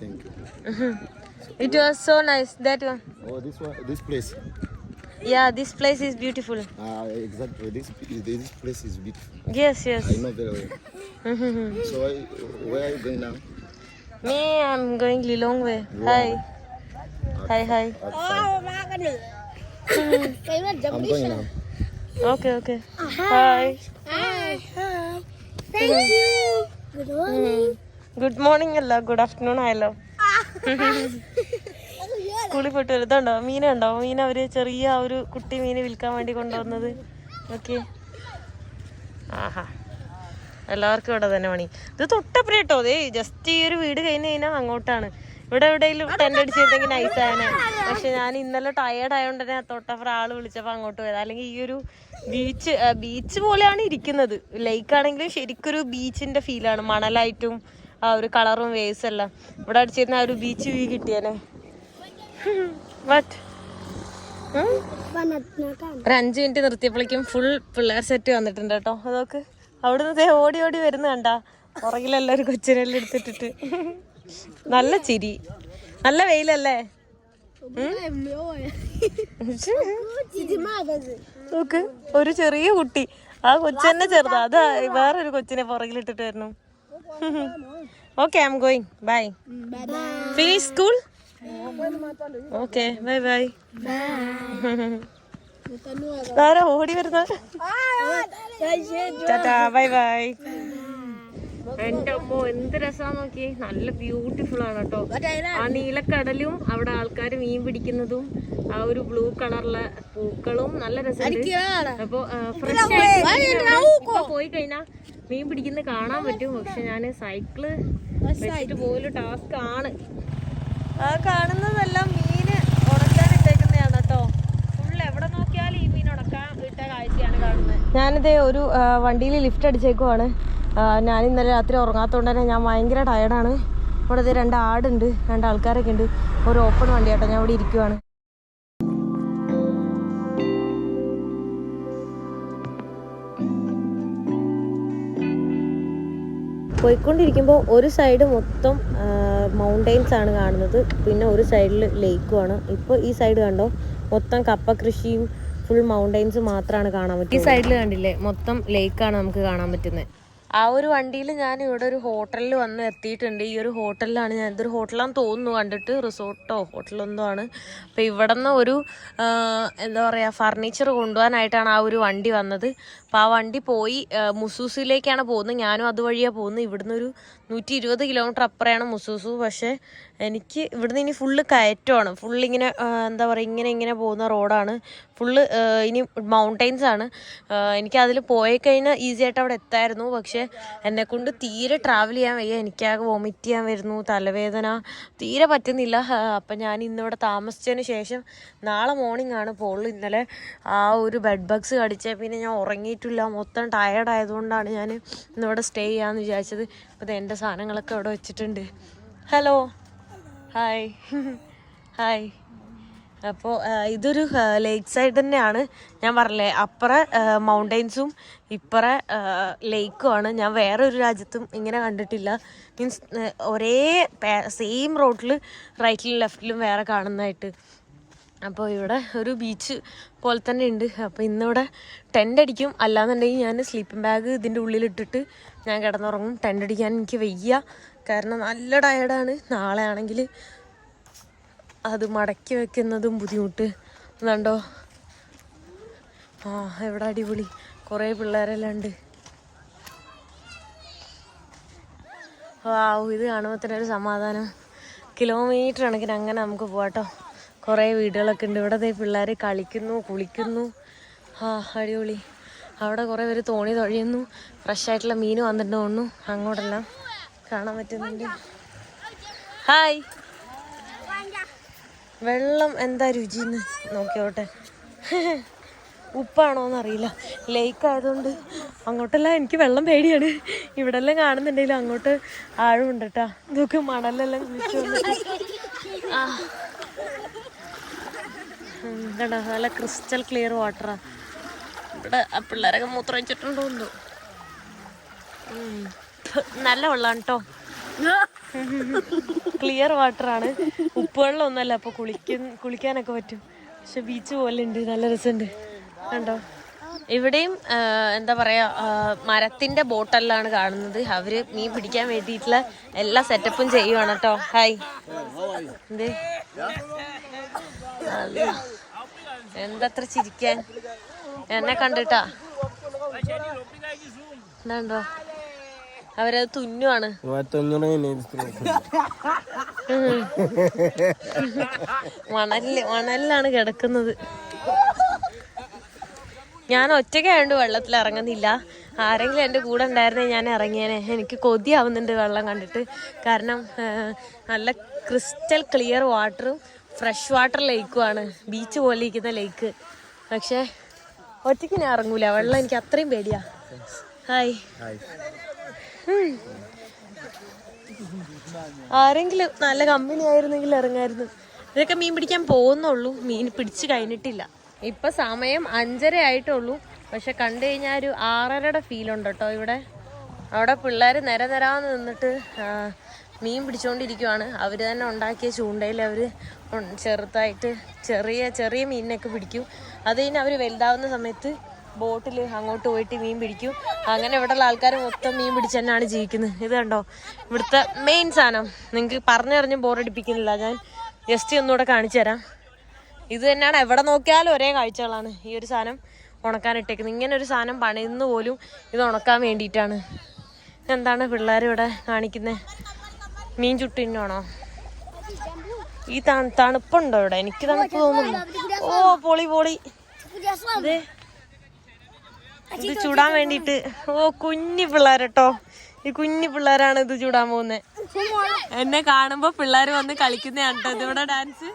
Thank you. It was so nice, that one. Oh, this place. Yeah, this place is beautiful. Exactly. This place is beautiful. Yes. I know very well. So, where are you going now? Me, I'm going Lilong way. Hi. Hi. I'm going now. Okay. Hi. Thank you. Good morning. Good morning അല്ല, good afternoon ആയല്ലോ. സ്കൂളിൽ പോയിട്ട് വരുന്നുണ്ടോ? മീനുണ്ടോ? മീൻ അവർ ചെറിയ ഒരു കുട്ടി മീൻ വിൽക്കാൻ വേണ്ടി കൊണ്ടുവന്നത്. ഓക്കെ. ആഹാ, എല്ലാവർക്കും ഇവിടെ തന്നെ പണി. ഇത് തൊട്ടപ്പുറം കേട്ടോ. അതേ ജസ്റ്റ് ഈ ഒരു വീട് കഴിഞ്ഞ് കഴിഞ്ഞാൽ അങ്ങോട്ടാണ്. ഇവിടെ എവിടെയെങ്കിലും ടെൻ്റ് അടിച്ചിരുന്നെങ്കിൽ നൈസാണ്. പക്ഷെ ഞാൻ ഇന്നലെ ടയേർഡ് ആയതുകൊണ്ട് തന്നെ തൊട്ടപ്പുറം ആൾ വിളിച്ചപ്പോൾ അങ്ങോട്ട് പോയത്. അല്ലെങ്കിൽ ഈ ഒരു ബീച്ച് പോലെയാണ് ഇരിക്കുന്നത്. ലേക്ക് ആണെങ്കിലും ശരിക്കൊരു ബീച്ചിൻ്റെ ഫീലാണ്. മണലായിട്ടും ആ ഒരു കളറും വേവ്സ് എല്ലാം. ഇവിടെ അടിച്ചിരുന്ന ആ ഒരു ബീച്ച് വ്യൂ കിട്ടിയാലേ. ഒരു 5 മിനിറ്റ് നിർത്തിയപ്പോഴേക്കും ഫുൾ പിള്ളേർ സെറ്റ് വന്നിട്ടുണ്ട് കേട്ടോ. അതൊക്കെ അവിടുന്ന് ഓടി വരുന്ന കണ്ടാ. പുറകിലെല്ലാവരും കൊച്ചിനെല്ലാം എടുത്തിട്ടിട്ട്. നല്ല ചിരി, നല്ല വെയിലല്ലേ. നോക്ക്, ഒരു ചെറിയ കുട്ടി. ആ കൊച്ചെന്നെ ചെറുതാ. അത് വേറൊരു കൊച്ചിനെ പുറകിലിട്ടിട്ട് വരുന്നു. Okay, I am going. Bye. Finish school. Okay, bye. ആരാ ഓടി വരുന്നത്? Ta-ta, bye. എന്റെ അമ്മോ, എന്ത് രസാന്ന് നോക്കി. നല്ല ബ്യൂട്ടിഫുൾ ആണ് കേട്ടോ. ആ നീലക്കടലും അവിടെ ആൾക്കാർ മീൻ പിടിക്കുന്നതും ആ ഒരു ബ്ലൂ കളറിലെ പൂക്കളും നല്ല രസമുണ്ട്. അപ്പൊ ഫ്രഷ് ആയിട്ട് പോയി കഴിഞ്ഞാൽ മീൻ പിടിക്കുന്നത് കാണാൻ പറ്റും. പക്ഷെ ഞാൻ സൈക്കിള് വെച്ചിട്ട് പോലും ടാസ്ക് ആണ്. ആ കാണുന്നതെല്ലാം മീന് ഉണക്കാൻ ഇട്ടേക്കുന്നതാണ് കേട്ടോ. ഫുള്ള് എവിടെ നോക്കിയാലും ഈ മീൻ ഉണക്കാൻ ഇട്ട കാഴ്ചയാണ് കാണുന്നത്. ഞാനിതേ ഒരു വണ്ടിയിൽ ലിഫ്റ്റ് അടിച്ചേക്കുവാണ്. ഞാൻ ഇന്നലെ രാത്രി ഉറങ്ങാത്തതുകൊണ്ട് തന്നെ ഞാൻ ഭയങ്കര ടയർഡാണ്. ഇവിടെ ഇത് 2 ആടുണ്ട്, 2 ആൾക്കാരൊക്കെ ഉണ്ട്. ഒരു ഓപ്പൺ വണ്ടി കേട്ടോ. ഞാൻ ഇവിടെ ഇരിക്കുവാണ്. പോയിക്കൊണ്ടിരിക്കുമ്പോൾ ഒരു സൈഡ് മൊത്തം മൗണ്ടെയ്ൻസ് ആണ് കാണുന്നത്, പിന്നെ ഒരു സൈഡിൽ ലേക്കുമാണ്. ഇപ്പോൾ ഈ സൈഡ് കണ്ടോ, മൊത്തം കപ്പ കൃഷിയും ഫുൾ മൗണ്ടെയ്ൻസ് മാത്രമാണ് കാണാൻ പറ്റുന്നത്. ഈ സൈഡിൽ കണ്ടില്ലേ, മൊത്തം ലേക്കാണ് നമുക്ക് കാണാൻ പറ്റുന്നത്. ആ ഒരു വണ്ടിയിൽ ഞാൻ ഇവിടെ ഒരു ഹോട്ടലിൽ വന്ന് എത്തിയിട്ടുണ്ട്. ഈ ഒരു ഹോട്ടലിലാണ് ഞാൻ, ഇതൊരു ഹോട്ടലാന്ന് തോന്നുന്നു കണ്ടിട്ട്, റിസോർട്ടോ ഹോട്ടലെന്തോ ആണ്. അപ്പോൾ ഇവിടെ നിന്ന് ഒരു എന്താ പറയുക, ഫർണിച്ചർ കൊണ്ടുപോകാനായിട്ടാണ് ആ ഒരു വണ്ടി വന്നത്. അപ്പോൾ ആ വണ്ടി പോയി മുസൂസിലേക്കാണ് പോകുന്നത്. ഞാനും അതുവഴിയാണ് പോകുന്നത്. ഇവിടുന്ന് ഒരു 120 കിലോമീറ്റർ അപ്പുറമാണ് മുസൂസു. പക്ഷേ എനിക്ക് ഇവിടുന്ന് ഇനി ഫുള്ള് കയറ്റമാണ്, ഫുള്ളിങ്ങനെ എന്താ പറയുക, ഇങ്ങനെ പോകുന്ന റോഡാണ് ഫുള്ള്. ഇനി മൗണ്ടെയ്ൻസ് ആണ്. എനിക്കതിൽ പോയി കഴിഞ്ഞാൽ ഈസി ആയിട്ട് അവിടെ എത്തായിരുന്നു. പക്ഷേ എന്നെക്കൊണ്ട് തീരെ ട്രാവൽ ചെയ്യാൻ വയ്യ. എനിക്കാകെ വോമിറ്റ് ചെയ്യാൻ വരുന്നു, തലവേദന തീരെ പറ്റുന്നില്ല. അപ്പം ഞാൻ ഇന്നിവിടെ താമസിച്ചതിന് ശേഷം നാളെ മോർണിംഗ് ആണ് പോകുള്ളൂ. ഇന്നലെ ആ ഒരു ബെഡ് ബഗ്സ് കടിച്ചേ പിന്നെ ഞാൻ ഉറങ്ങിയിട്ടില്ല. മൊത്തം ടയേർഡ് ആയതുകൊണ്ടാണ് ഞാൻ ഇന്നിവിടെ സ്റ്റേ ചെയ്യാമെന്ന് വിചാരിച്ചത്. അപ്പോൾ എൻ്റെ സാധനങ്ങളൊക്കെ അവിടെ വെച്ചിട്ടുണ്ട്. Hello, hi hi. അപ്പോൾ ഇതൊരു ലേക്ക് സൈഡ് തന്നെയാണ്. ഞാൻ പറഞ്ഞില്ലേ, അപ്പുറം മൗണ്ടെയ്ൻസും ഇപ്പുറം ലേക്കുമാണ്. ഞാൻ വേറെ ഒരു രാജ്യത്തും ഇങ്ങനെ കണ്ടിട്ടില്ല. മീൻസ് ഒരേ സെയിം റോഡിൽ റൈറ്റിലും ലെഫ്റ്റിലും വേറെ കാണുന്നതായിട്ട്. അപ്പോൾ ഇവിടെ ഒരു ബീച്ച് പോലെ തന്നെ ഉണ്ട്. അപ്പോൾ ഇന്നിവിടെ ടെൻ്റ് അടിക്കും. അല്ലാന്നുണ്ടെങ്കിൽ ഞാൻ സ്ലീപ്പിംഗ് ബാഗ് ഇതിൻ്റെ ഉള്ളിലിട്ടിട്ട് ഞാൻ കിടന്നുറങ്ങും. ടെൻ്റ് അടിക്കാൻ എനിക്ക് വയ്യ, കാരണം നല്ല ടയേർഡാണ്. നാളെ ആണെങ്കിൽ അത് മടക്കി വെക്കുന്നതും ബുദ്ധിമുട്ട്. എന്നുണ്ടോ, ഇവിടെ അടിപൊളി കുറേ പിള്ളേരെല്ലാം ഉണ്ട്. ഇത് കാണുമ്പോൾ തന്നെ ഒരു സമാധാനം. കിലോമീറ്റർ കണക്കിന് അങ്ങനെ നമുക്ക് പോകാട്ടോ. കുറേ വീടുകളൊക്കെ ഉണ്ട്. ഇവിടെ പിള്ളേർ കളിക്കുന്നു, കുളിക്കുന്നു. അടിപൊളി. അവിടെ കുറേ പേര് തോണി തുഴയുന്നു. ഫ്രഷായിട്ടുള്ള മീൻ വന്നിട്ട് തോന്നുന്നു. അങ്ങോട്ടെല്ലാം കാണാൻ പറ്റുന്നുണ്ട്. ഹായ്. വെള്ളം എന്താ രുചിന്ന് നോക്കിയോട്ടെ. ഉപ്പാണോന്നറിയില്ല. ലേക്ക് ആയതുകൊണ്ട് അങ്ങോട്ടെല്ലാം എനിക്ക് വെള്ളം പേടിയാണ്. ഇവിടെല്ലാം കാണുന്നുണ്ടെങ്കിലും അങ്ങോട്ട് ആഴമുണ്ട് കേട്ടോ. ഇതൊക്കെ മണലെല്ലാം കുഴിച്ചു വന്നിട്ട് കണ്ടോ, നല്ല ക്രിസ്റ്റൽ ക്ലിയർ വാട്ടറാ. ഇവിടെ പിള്ളേരൊക്കെ മൂത്രം വെച്ചിട്ടുണ്ടോന്നു. നല്ല വെള്ളമാണ് കേട്ടോ, ക്ലിയർ വാട്ടറാണ്. ഉപ്പുവെള്ളമൊന്നുമല്ല. അപ്പോൾ കുളിക്കാനൊക്കെ പറ്റും. പക്ഷെ ബീച്ച് പോലെ ഉണ്ട്, നല്ല രസമുണ്ട് കണ്ടോ. ഇവിടെയും എന്താ പറയുക, മരത്തിൻ്റെ ബോട്ടെല്ലാണ് കാണുന്നത്. അവർ മീൻ പിടിക്കാൻ വേണ്ടിയിട്ടുള്ള എല്ലാ സെറ്റപ്പും ചെയ്യുവാണ് കേട്ടോ. ഹായ്. എന്തേ എന്തത്ര ചിരിക്കാൻ എന്നെ കണ്ടിട്ടാ. എന്താണ്ടോ, അവരത് തുന്നുവാണ്. മണലിലാണ് കിടക്കുന്നത്. ഞാൻ ഒറ്റയ്ക്കായോണ്ട് വെള്ളത്തിൽ ഇറങ്ങുന്നില്ല. ആരെങ്കിലും എൻ്റെ കൂടെ ഉണ്ടായിരുന്നേ ഞാൻ ഇറങ്ങിയേനെ. എനിക്ക് കൊതിയാവുന്നുണ്ട് വെള്ളം കണ്ടിട്ട്. കാരണം നല്ല ക്രിസ്റ്റൽ ക്ലിയർ വാട്ടറും ഫ്രഷ് വാട്ടർ ലേക്കുമാണ്. ബീച്ച് പോലെ ഇരിക്കുന്ന ലേക്ക്. പക്ഷേ ഒറ്റയ്ക്ക് ഞാൻ ഇറങ്ങൂല, വെള്ളം എനിക്ക് അത്രയും പേടിയാ. ഹായ്. ആരെങ്കിലും നല്ല കമ്പനി ആയിരുന്നെങ്കിൽ ഇറങ്ങായിരുന്നു. ഇതൊക്കെ മീൻ പിടിക്കാൻ പോകുന്നുള്ളൂ, മീൻ പിടിച്ച് കഴിഞ്ഞിട്ടില്ല. ഇപ്പം സമയം 5:30 ആയിട്ടുള്ളൂ. പക്ഷെ കണ്ടു കഴിഞ്ഞാൽ ഒരു 6:30യുടെ ഫീലുണ്ട് കേട്ടോ ഇവിടെ. അവിടെ പിള്ളേർ നിരനിരാന്ന് നിന്നിട്ട് മീൻ പിടിച്ചുകൊണ്ടിരിക്കുവാണ്. അവർ തന്നെ ഉണ്ടാക്കിയ ചൂണ്ടയിൽ അവർ ചെറുതായിട്ട് ചെറിയ മീനിനൊക്കെ പിടിക്കും. അത് കഴിഞ്ഞ് അവർ വലുതാവുന്ന സമയത്ത് ബോട്ടിൽ അങ്ങോട്ട് പോയിട്ട് മീൻ പിടിക്കും. അങ്ങനെ ഇവിടെയുള്ള ആൾക്കാർ മൊത്തം മീൻ പിടിച്ച് തന്നെയാണ് ജീവിക്കുന്നത്. ഇത് കണ്ടോ, ഇവിടുത്തെ മെയിൻ സാധനം. നിങ്ങൾക്ക് പറഞ്ഞറിഞ്ഞ് ബോറടിപ്പിക്കുന്നില്ല, ഞാൻ ജസ്റ്റ് ഒന്നുകൂടെ കാണിച്ചു തരാം. ഇത് തന്നെയാണ്, എവിടെ നോക്കിയാലും ഒരേ കാഴ്ചകളാണ്. ഈ ഒരു സാധനം ഉണക്കാനിട്ടേക്കുന്നത്. ഇങ്ങനെ ഒരു സാധനം പണിയുന്ന പോലും ഇത് ഉണക്കാൻ വേണ്ടിയിട്ടാണ്. എന്താണ് പിള്ളേർ ഇവിടെ കാണിക്കുന്നത്? മീൻ ചുട്ടിന്നാണോ? ഈ തണുപ്പുണ്ടോ ഇവിടെ? എനിക്ക് തണുപ്പ് തോന്നുന്നു. ഓ പൊളി. ഇത് ചൂടാൻ വേണ്ടിയിട്ട്. ഓ കുഞ്ഞു പിള്ളേരട്ടോ, ഈ കുഞ്ഞു പിള്ളേരാണ് ഇത് ചൂടാൻ പോകുന്നത്. എന്നെ കാണുമ്പോ പിള്ളേർ വന്ന് കളിക്കുന്നതാണ് കേട്ടോ ഇതിവിടെ ഡാൻസ്.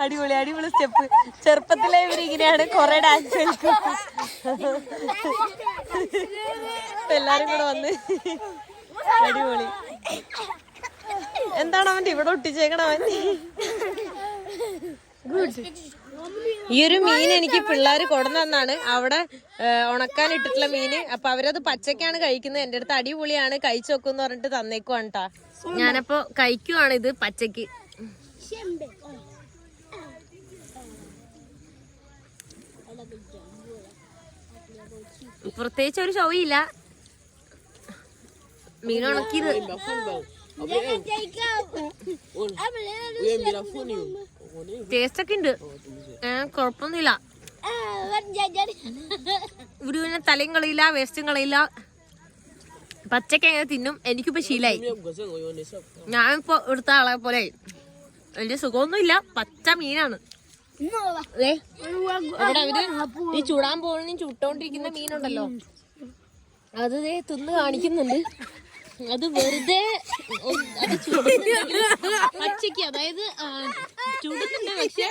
അടിപൊളി സ്റ്റെപ്പ്. ചെറുപ്പത്തിലെ ഇവരിങ്ങനെയാണ് കൊറേ ഡാൻസ് കളിക്കും. എല്ലാരും കൂടെ വന്ന് അടിപൊളി. എന്താണ് അവന്റെ ഇവിടെ ഒട്ടിച്ചേക്കണവൻ? ഈ ഒരു മീൻ എനിക്ക് പിള്ളേര് കൊണ്ടുവന്നാണ്. അവിടെ ഉണക്കാൻ ഇട്ടിട്ടുള്ള മീന്. അപ്പൊ അവരത് പച്ചക്കാണ് കഴിക്കുന്നത്. എന്റെ അടുത്ത് അടിപൊളിയാണ്, കഴിച്ചു നോക്കുന്ന് പറഞ്ഞിട്ട് തന്നേക്കുവാണ് ട്ടാ. ഞാനപ്പോ കഴിക്കുവാണ് ഇത് പച്ചക്ക്. പ്രത്യേകിച്ച് ഒരു ചൊവയില്ല. മീൻ ഉണക്കിയത് ടേസ്റ്റ് ഒക്കെ ഉണ്ട്, കൊഴപ്പൊന്നുമില്ല. ഇവിടെ പിന്നെ തലയും കളയില്ല, വേസ്റ്റും കളയില്ല. പച്ചക്ക് എങ്ങനെ തിന്നും. എനിക്കിപ്പോ ശീലായി. ഞാനിപ്പോ ഇവിടുത്തെ ആളെ പോലെ വലിയ സുഖമൊന്നുമില്ല. പച്ച മീനാണ്. ഇവിടെ അവര് ഈ ചൂടാൻ പോകുന്ന ചുട്ടോണ്ടിരിക്കുന്ന മീനുണ്ടല്ലോ, അത് തിന്ന് കാണിക്കുന്നുണ്ട്. അത് വെറുതെ അത് പച്ചക്ക്, അതായത് ചുടുന്നുണ്ട്. പക്ഷെ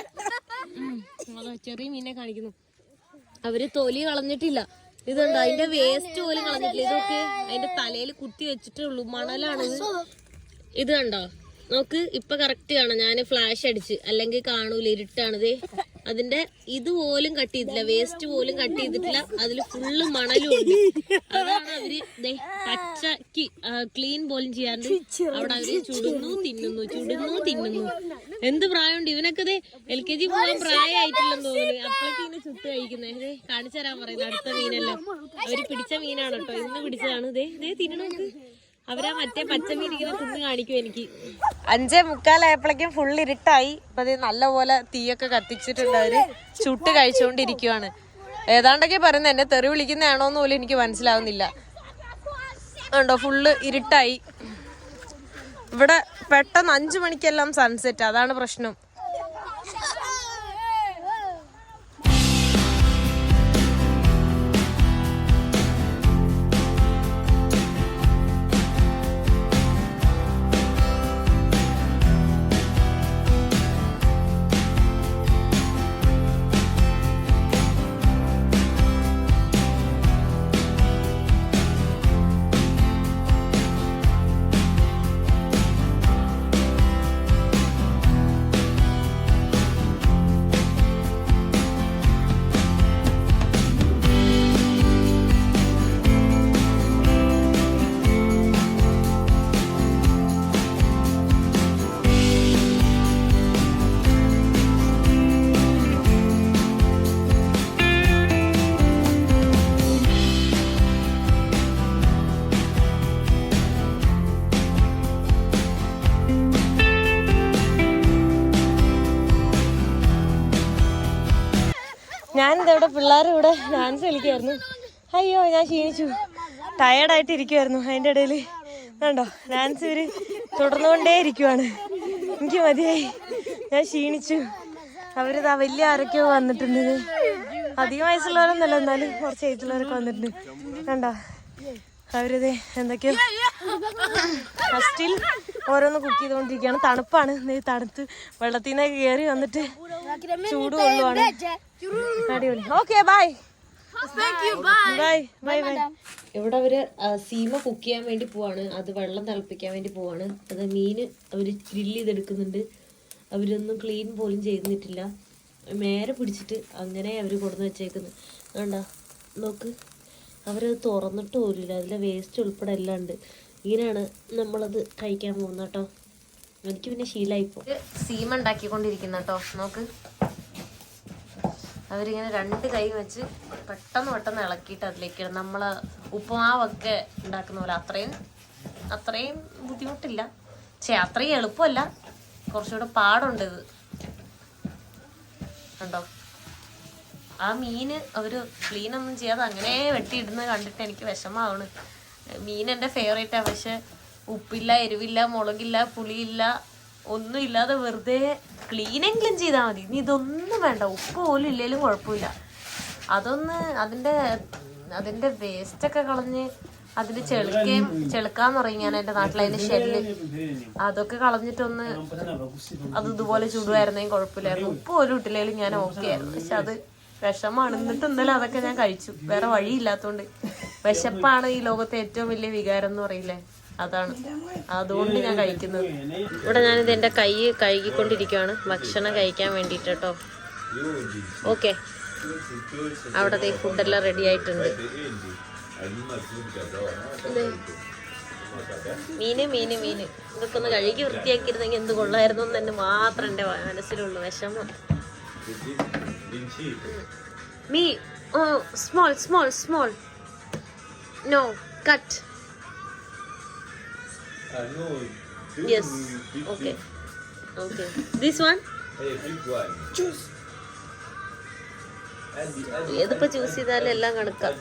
അതാ ചെറിയ മീനെ കാണിക്കുന്നു. അവര് തൊലി കളഞ്ഞിട്ടില്ല. ഇതുണ്ട്, അതിന്റെ വേസ്റ്റ് പോലും കളഞ്ഞിട്ടില്ല. ഇതൊക്കെ അതിന്റെ തലയിൽ കുത്തി വെച്ചിട്ടേ ഉള്ളൂ. മണലാണിത്. ഇത് കണ്ടോ നോക്ക്, ഇപ്പൊ കറക്റ്റ് കാണാം. ഞാന് ഫ്ലാഷ് അടിച്ച്, അല്ലെങ്കിൽ കാണൂല, ഇരുട്ടാണിത്. അതിന്റെ ഇതുപോലും കട്ട് ചെയ്തിട്ടില്ല, വേസ്റ്റ് പോലും കട്ട് ചെയ്തിട്ടില്ല. അതില് ഫുള്ള് മണലും ഉണ്ട്. അതാണ് അവര് പച്ചക്ക് ക്ലീൻ പോലും ചെയ്യാണ്ട് അവിടെ അവര് ചുടുന്നു തിന്നുന്നു, ചുടുന്നു തിന്നുന്നു. എന്ത് പ്രായമുണ്ട് ഇവനൊക്കെ? LKG പോകാൻ പ്രായമായിട്ടില്ലെന്ന് തോന്നുന്നു. അപ്പോഴേക്ക് ഇങ്ങനെ ചുട്ട് കഴിക്കുന്നത്. കാണിച്ചു തരാൻ പറയുന്നത് അടുത്ത മീനെല്ലാം. അവര് പിടിച്ച മീനാണ് കേട്ടോ, ഇന്ന് പിടിച്ചതാണ്. തിന്നണോക്ക്. അവരാ മറ്റേ പച്ചമീൻ ഇങ്ങനെ തിന്ന് കാണിക്കും എനിക്ക്. 5:45 ഫുൾ ഇരുട്ടായി. ഇപ്പൊ നല്ലപോലെ തീയൊക്കെ കത്തിച്ചിട്ടുണ്ട്. അവര് ചുട്ട് കഴിച്ചുകൊണ്ടിരിക്കുവാണ്. ഏതാണ്ടൊക്കെ പറയുന്നത്. എന്നെ തെറി വിളിക്കുന്നതാണോന്ന് പോലും എനിക്ക് മനസ്സിലാവുന്നില്ല. ഉണ്ടോ, ഫുള്ള് ഇരുട്ടായി. ഇവിടെ പെട്ടെന്ന് 5 മണിക്കെല്ലാം സൺസെറ്റ്. അതാണ് പ്രശ്നം. ഞാനിത് ഇവിടെ പിള്ളേരും ഇവിടെ ഡാൻസ് കളിക്കുമായിരുന്നു. അയ്യോ, ഞാൻ ക്ഷീണിച്ചു, ടയേർഡായിട്ട് ഇരിക്കുമായിരുന്നു. അതിൻ്റെ ഇടയിൽ കണ്ടോ ഡാൻസ് ഇവര് തുടർന്നുകൊണ്ടേ ഇരിക്കുവാണ്. എനിക്ക് മതിയായി, ഞാൻ ക്ഷീണിച്ചു. അവരിതാ വലിയ ആരൊക്കെയോ വന്നിട്ടുണ്ട്. അധികം വയസ്സുള്ളവരൊന്നല്ല, എന്നാലും കുറച്ച് ഏജുള്ളവരൊക്കെ വന്നിട്ടുണ്ട്. കണ്ടോ അവരിത് എന്തൊക്കെയോ ഫസ്റ്റിൽ ഓരോന്ന് കുക്ക് ചെയ്തുകൊണ്ടിരിക്കുകയാണ്. തണുപ്പാണ്. തണുത്ത് വെള്ളത്തിൽ നിന്ന് കയറി വന്നിട്ട് ചൂട് കൊള്ളുവാണ്. അടിപൊളി. Okay, bye bye bye bye. ഇവിടെ അവര് സീമ കുക്ക് ചെയ്യാൻ വേണ്ടി പോവാണ്. അത് വെള്ളം തിളപ്പിക്കാൻ വേണ്ടി പോവാണ്. അത് മീന് അവര് ഗ്രില്ല് ചെയ്തെടുക്കുന്നുണ്ട്. അവരൊന്നും ക്ലീൻ പോലും ചെയ്തിട്ടില്ല. മേരെ പിടിച്ചിട്ട് അങ്ങനെ അവര് കൊടുന്ന് വെച്ചേക്കുന്നത്. വേണ്ട നോക്ക്, അവരത് തുറന്നിട്ട് പോലില്ല. അതിലെ വേസ്റ്റ് ഉൾപ്പെടെ എല്ലാം ഉണ്ട്. ഇങ്ങനെയാണ് നമ്മളത് കഴിക്കാൻ പോകുന്നത് കേട്ടോ. എനിക്ക് പിന്നെ ശീലമായിപ്പോ. സീമ ഉണ്ടാക്കിക്കൊണ്ടിരിക്കുന്ന കേട്ടോ. നോക്ക്, അവരിങ്ങനെ 2 കൈ വെച്ച് പെട്ടെന്ന് ഇളക്കിയിട്ട് അതിലേക്ക് നമ്മൾ ഉപ്പുമാവൊക്കെ ഉണ്ടാക്കുന്ന പോലെ അത്രയും ബുദ്ധിമുട്ടില്ല. അത്രയും എളുപ്പമല്ല, കുറച്ചുകൂടെ പാടുണ്ട് ഇത്. കണ്ടോ, ആ മീന് അവര് ക്ലീൻ ഒന്നും ചെയ്യാതെ അങ്ങനെ വെട്ടിയിടുന്നത് കണ്ടിട്ട് എനിക്ക് വിഷമാവാണ്. മീൻ എൻ്റെ ഫേവറേറ്റാണ്. പക്ഷെ ഉപ്പില്ല, എരിവില്ല, മുളകില്ല, പുളിയില്ല, ഒന്നും ഇല്ലാതെ വെറുതെ ക്ലീനെങ്കിലും ചെയ്താൽ മതി. ഇനി ഇതൊന്നും വേണ്ട, ഉപ്പ് പോലും ഇല്ലെങ്കിലും കുഴപ്പമില്ല. അതൊന്ന് അതിൻ്റെ വേസ്റ്റൊക്കെ കളഞ്ഞ് അതിൽ ചെളുക്കാന്ന് പറയും ഞാൻ എൻ്റെ നാട്ടിൽ. അതിൻ്റെ ഷെല്ല് അതൊക്കെ കളഞ്ഞിട്ടൊന്ന് അത് ഇതുപോലെ ചുടുമായിരുന്നെങ്കിൽ കുഴപ്പമില്ലായിരുന്നു. ഉപ്പ് പോലും ഇട്ടില്ലെങ്കിലും ഞാൻ ഓക്കെ ആയിരുന്നു. പക്ഷെ അത് വിഷമാണ്. എന്നിട്ട് എന്തായാലും അതൊക്കെ ഞാൻ കഴിച്ചു. വേറെ വഴിയില്ലാത്തതുകൊണ്ട്. വിശപ്പാണ് ഈ ലോകത്തെ ഏറ്റവും വലിയ വികാരം എന്ന് പറയില്ലേ. അതാണ്, അതുകൊണ്ട് ഞാൻ കഴിക്കുന്നത്. ഇവിടെ ഞാനിത് എൻ്റെ കൈ കഴുകിക്കൊണ്ടിരിക്കുകയാണ് ഭക്ഷണം കഴിക്കാൻ വേണ്ടിയിട്ട് കേട്ടോ. ഓക്കെ, അവിടെ ഫുഡെല്ലാം റെഡി ആയിട്ടുണ്ട്. മീന് മീന് മീന് ഇതൊക്കെ ഒന്ന് കഴുകി വൃത്തിയാക്കിയിരുന്നെങ്കിൽ എന്ത് കൊള്ളായിരുന്നു എന്ന് തന്നെ മാത്രം എൻ്റെ മനസ്സിലുള്ളൂ. വിഷമം. Me oh small small small no cut. Yes okay okay. This one ഏതിപ്പോ ചൂസ് ചെയ്താലും എല്ലാം കണക്കാം.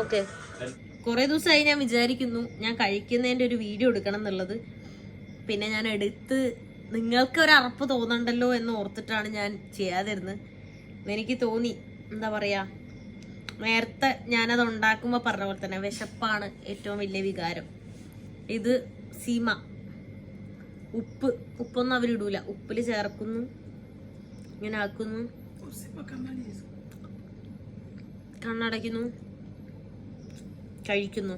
ഓക്കെ, കുറെ ദിവസമായി ഞാൻ വിചാരിക്കുന്നു ഞാൻ കഴിക്കുന്നതിൻ്റെ ഒരു വീഡിയോ എടുക്കണം എന്നുള്ളത്. പിന്നെ ഞാൻ എടുത്ത് നിങ്ങൾക്ക് ഒരു അറപ്പ് തോന്നണ്ടല്ലോ എന്ന് ഓർത്തിട്ടാണ് ഞാൻ ചെയ്യാതിരുന്നത്. എനിക്ക് തോന്നി, എന്താ പറയാ, നേരത്തെ ഞാനത് ഉണ്ടാക്കുമ്പോൾ പറഞ്ഞ പോലെ തന്നെ വിശപ്പാണ് ഏറ്റവും വലിയ വികാരം. ഇത് സീമ. ഉപ്പൊന്നും അവരിടൂല, ഉപ്പിൽ ചേർക്കുന്നു, ഇങ്ങനെ ആക്കുന്നു, കണ്ണടയ്ക്കുന്നു, കഴിക്കുന്നു.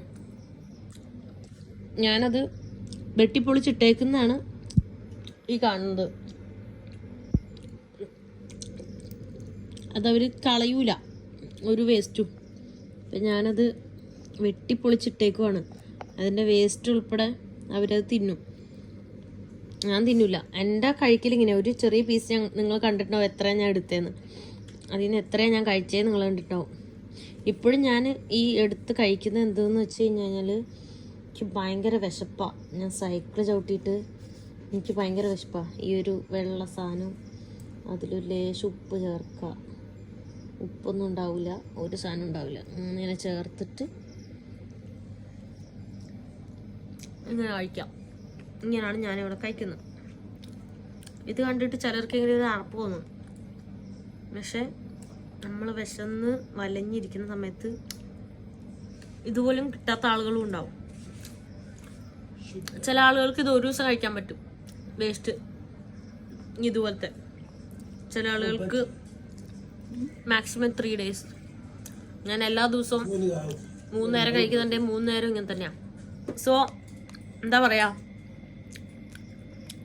ഞാനത് വെട്ടിപ്പൊളിച്ചിട്ടേക്കുന്നതാണ് ഈ കാണുന്നത്. അതവർ കളയൂല ഒരു വേസ്റ്റും. അപ്പം ഞാനത് വെട്ടിപ്പൊളിച്ചിട്ടേക്കുവാണ്. അതിൻ്റെ വേസ്റ്റ് ഉൾപ്പെടെ അവരത് തിന്നും. ഞാൻ തിന്നില്ല. എൻ്റെ കഴിക്കലിങ്ങനെ ഒരു ചെറിയ പീസ് നിങ്ങൾ കണ്ടിട്ടുണ്ടാവും എത്രയാണ് ഞാൻ എടുത്തതെന്ന്. അതിൽ നിന്ന് എത്രയാണ് ഞാൻ കഴിച്ചതെന്ന് നിങ്ങൾ കണ്ടിട്ടുണ്ടാവും. ഇപ്പോഴും ഞാൻ ഈ എടുത്ത് കഴിക്കുന്നത് എന്തെന്ന് വെച്ച് കഴിഞ്ഞാൽ എനിക്ക് ഭയങ്കര വിശപ്പാണ്. ഞാൻ സൈക്കിൾ ചവിട്ടിയിട്ട് എനിക്ക് ഭയങ്കര വിശപ്പാണ്. ഈ ഒരു വെള്ള സാധനം അതിലൊരു ലേശം ഉപ്പ് ചേർക്കുക. ഉപ്പൊന്നും ഉണ്ടാവില്ല, ഒരു സാധനം ഉണ്ടാവില്ല. ഇങ്ങനെ ചേർത്തിട്ട് ഇങ്ങനെ കഴിക്കാം. ഇങ്ങനെയാണ് ഞാനിവിടെ കഴിക്കുന്നത്. ഇത് കണ്ടിട്ട് ചിലർക്കെങ്കിലും ഒരു അറപ്പ് തോന്നും. പക്ഷെ നമ്മൾ വിശന്ന് വലഞ്ഞിരിക്കുന്ന സമയത്ത് ഇതുപോലും കിട്ടാത്ത ആളുകളും ഉണ്ടാവും. ചില ആളുകൾക്ക് ഇത് ഒരു ദിവസം കഴിക്കാൻ പറ്റും വേസ്റ്റ് ഇതുപോലത്തെ. ചില ആളുകൾക്ക് മാക്സിമം 3 days. ഞാൻ എല്ലാ ദിവസവും 3 നേരം കഴിക്കുന്നുണ്ടെങ്കിൽ 3 നേരം ഇങ്ങനെ തന്നെയാണ്. സോ എന്താ പറയുക,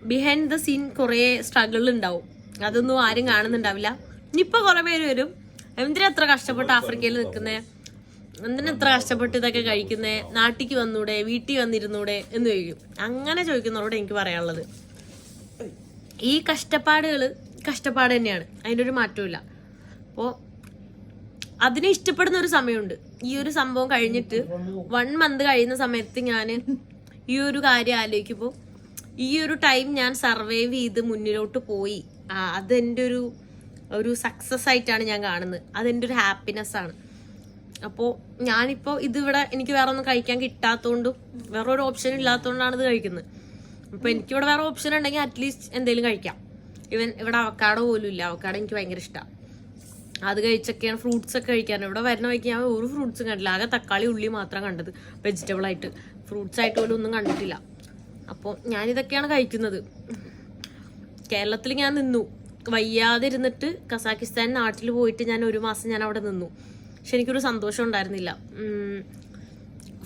ബിഹൈൻഡ് ദ സീൻ കുറേ സ്ട്രഗിൾ ഉണ്ടാവും. അതൊന്നും ആരും കാണുന്നുണ്ടാവില്ല. ഇനിയിപ്പോൾ കുറേ പേര് വരും, എന്തിനാ എത്ര കഷ്ടപ്പെട്ട് ആഫ്രിക്കയിൽ നിൽക്കുന്നേ, എന്തിനാ എത്ര കഷ്ടപ്പെട്ട് ഇതൊക്കെ കഴിക്കുന്നേ, നാട്ടിലേക്ക് വന്നൂടെ, വീട്ടിൽ വന്നിരുന്നൂടെ എന്ന് ചോദിക്കും. അങ്ങനെ ചോദിക്കുന്നവരോട് എനിക്ക് പറയാനുള്ളത്, ഈ കഷ്ടപ്പാട് തന്നെയാണ്, അതിൻ്റെ ഒരു മാറ്റമില്ല. അപ്പോൾ അതിനെ ഇഷ്ടപ്പെടുന്ന ഒരു സമയമുണ്ട്. ഈ ഒരു സംഭവം കഴിഞ്ഞിട്ട് 1 month കഴിയുന്ന സമയത്ത് ഞാൻ ഈ ഒരു കാര്യം ആലോചിക്കുമ്പോൾ ഈ ഒരു ടൈം ഞാൻ സർവൈവ് ചെയ്ത് മുന്നിലോട്ട് പോയി, അതെൻ്റെ ഒരു സക്സസ് ആയിട്ടാണ് ഞാൻ കാണുന്നത്. അതെൻ്റെ ഒരു ഹാപ്പിനെസ് ആണ്. അപ്പോൾ ഞാനിപ്പോൾ ഇതിവിടെ എനിക്ക് വേറെ ഒന്നും കഴിക്കാൻ കിട്ടാത്തതുകൊണ്ടും വേറെ ഒരു ഓപ്ഷൻ ഇല്ലാത്തതുകൊണ്ടാണ് ഇത് കഴിക്കുന്നത്. അപ്പോൾ എനിക്കിവിടെ വേറെ ഓപ്ഷൻ ഉണ്ടെങ്കിൽ അറ്റ്ലീസ്റ്റ് എന്തെങ്കിലും കഴിക്കാം. ഇവിടെ അവക്കാടോ പോലും ഇല്ല. അവക്കാടോ എനിക്ക് ഭയങ്കര ഇഷ്ടമാണ്. അത് കഴിച്ചൊക്കെയാണ് ഫ്രൂട്ട്സ് ഒക്കെ കഴിക്കാൻ. ഇവിടെ വരുന്ന വഴിക്ക് ഞാൻ ഒരു ഫ്രൂട്ട്സും കണ്ടില്ല. ആകെ തക്കാളി ഉള്ളി മാത്രം കണ്ടത് വെജിറ്റബിൾ ആയിട്ട്. ഫ്രൂട്ട്സ് ആയിട്ട് പോലും ഒന്നും കണ്ടിട്ടില്ല. അപ്പോൾ ഞാനിതൊക്കെയാണ് കഴിക്കുന്നത്. കേരളത്തിൽ ഞാൻ നിന്നു, വയ്യാതെ ഇരുന്നിട്ട് കസാക്കിസ്ഥാൻ നാട്ടിൽ പോയിട്ട് ഞാൻ 1 മാസം ഞാൻ അവിടെ നിന്നു. പക്ഷെ എനിക്കൊരു സന്തോഷം ഉണ്ടായിരുന്നില്ല.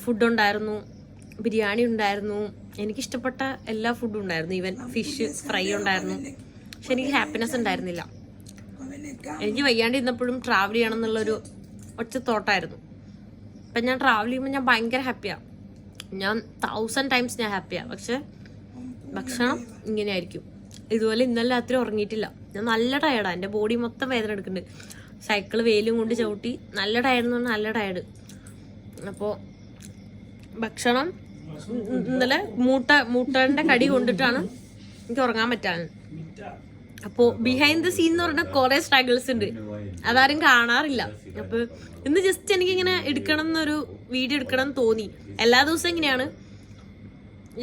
ഫുഡ് ഉണ്ടായിരുന്നു, ബിരിയാണി ഉണ്ടായിരുന്നു, എനിക്കിഷ്ടപ്പെട്ട എല്ലാ ഫുഡും ഉണ്ടായിരുന്നു. ഈവൻ ഫിഷ് ഫ്രൈ ഉണ്ടായിരുന്നു. പക്ഷെ എനിക്ക് ഹാപ്പിനെസ് ഉണ്ടായിരുന്നില്ല. എനിക്ക് വയ്യാണ്ടിരുന്നപ്പോഴും ട്രാവൽ ചെയ്യണം എന്നുള്ളൊരു ഒറ്റ തോട്ടായിരുന്നു. അപ്പം ഞാൻ ട്രാവൽ ചെയ്യുമ്പോൾ ഞാൻ ഭയങ്കര ഹാപ്പിയാണ്. ഞാൻ 1000 times ഞാൻ ഹാപ്പിയാണ്. പക്ഷെ ഭക്ഷണം ഇങ്ങനെയായിരിക്കും. ഇതുപോലെ ഇന്നലെ രാത്രി ഉറങ്ങിയിട്ടില്ല. ഞാൻ നല്ല ടയർഡാണ്. എൻ്റെ ബോഡി മൊത്തം വേദന എടുക്കുന്നുണ്ട്. സൈക്കിൾ വെയിലും കൊണ്ട് ചവിട്ടി നല്ല ടയർഡ് എന്ന് പറഞ്ഞാൽ നല്ല ടയർഡ്. അപ്പോൾ ഭക്ഷണം ഇന്നലെ മൂട്ടൻ്റെ കടി കൊണ്ടിട്ടാണ് എനിക്ക് ഉറങ്ങാൻ പറ്റാൻ. അപ്പോൾ ബിഹൈൻഡ് ദ സീൻ എന്ന് പറഞ്ഞാൽ കുറേ സ്ട്രഗിൾസ് ഉണ്ട്, അതാരും കാണാറില്ല. അപ്പോൾ ഇന്ന് ജസ്റ്റ് എനിക്കിങ്ങനെ എടുക്കണം എന്നൊരു വീഡിയോ എടുക്കണം എന്ന് തോന്നി. എല്ലാ ദിവസവും ഇങ്ങനെയാണ്,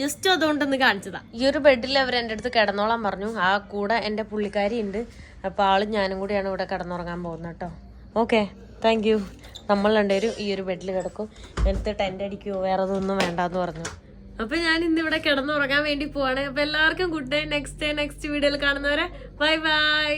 ജസ്റ്റ് അതുകൊണ്ടൊന്ന് കാണിച്ചതാ. ഈ ഒരു ബെഡിൽ അവർ എൻ്റെ അടുത്ത് കിടന്നോളാൻ പറഞ്ഞു. ആ കൂടെ എൻ്റെ പുള്ളിക്കാരി ഉണ്ട്. അപ്പോൾ ആളും ഞാനും കൂടിയാണ് ഇവിടെ കിടന്നുറങ്ങാൻ പോകുന്നത് കേട്ടോ. Okay, thank U. നമ്മൾ രണ്ടുപേരും ഈ ഒരു ബെഡിൽ കിടക്കും. എടുത്ത് ടെൻ്റ് അടിക്കുമോ വേറെ അതൊന്നും വേണ്ടാന്ന് പറഞ്ഞു. അപ്പോൾ ഞാൻ ഇന്നിവിടെ കിടന്നുറങ്ങാൻ വേണ്ടി പോവാണ്. അപ്പോൾ എല്ലാവർക്കും ഗുഡ് ഡേ. നെക്സ്റ്റ് വീഡിയോയിൽ കാണുന്നവരെ ബൈ ബൈ.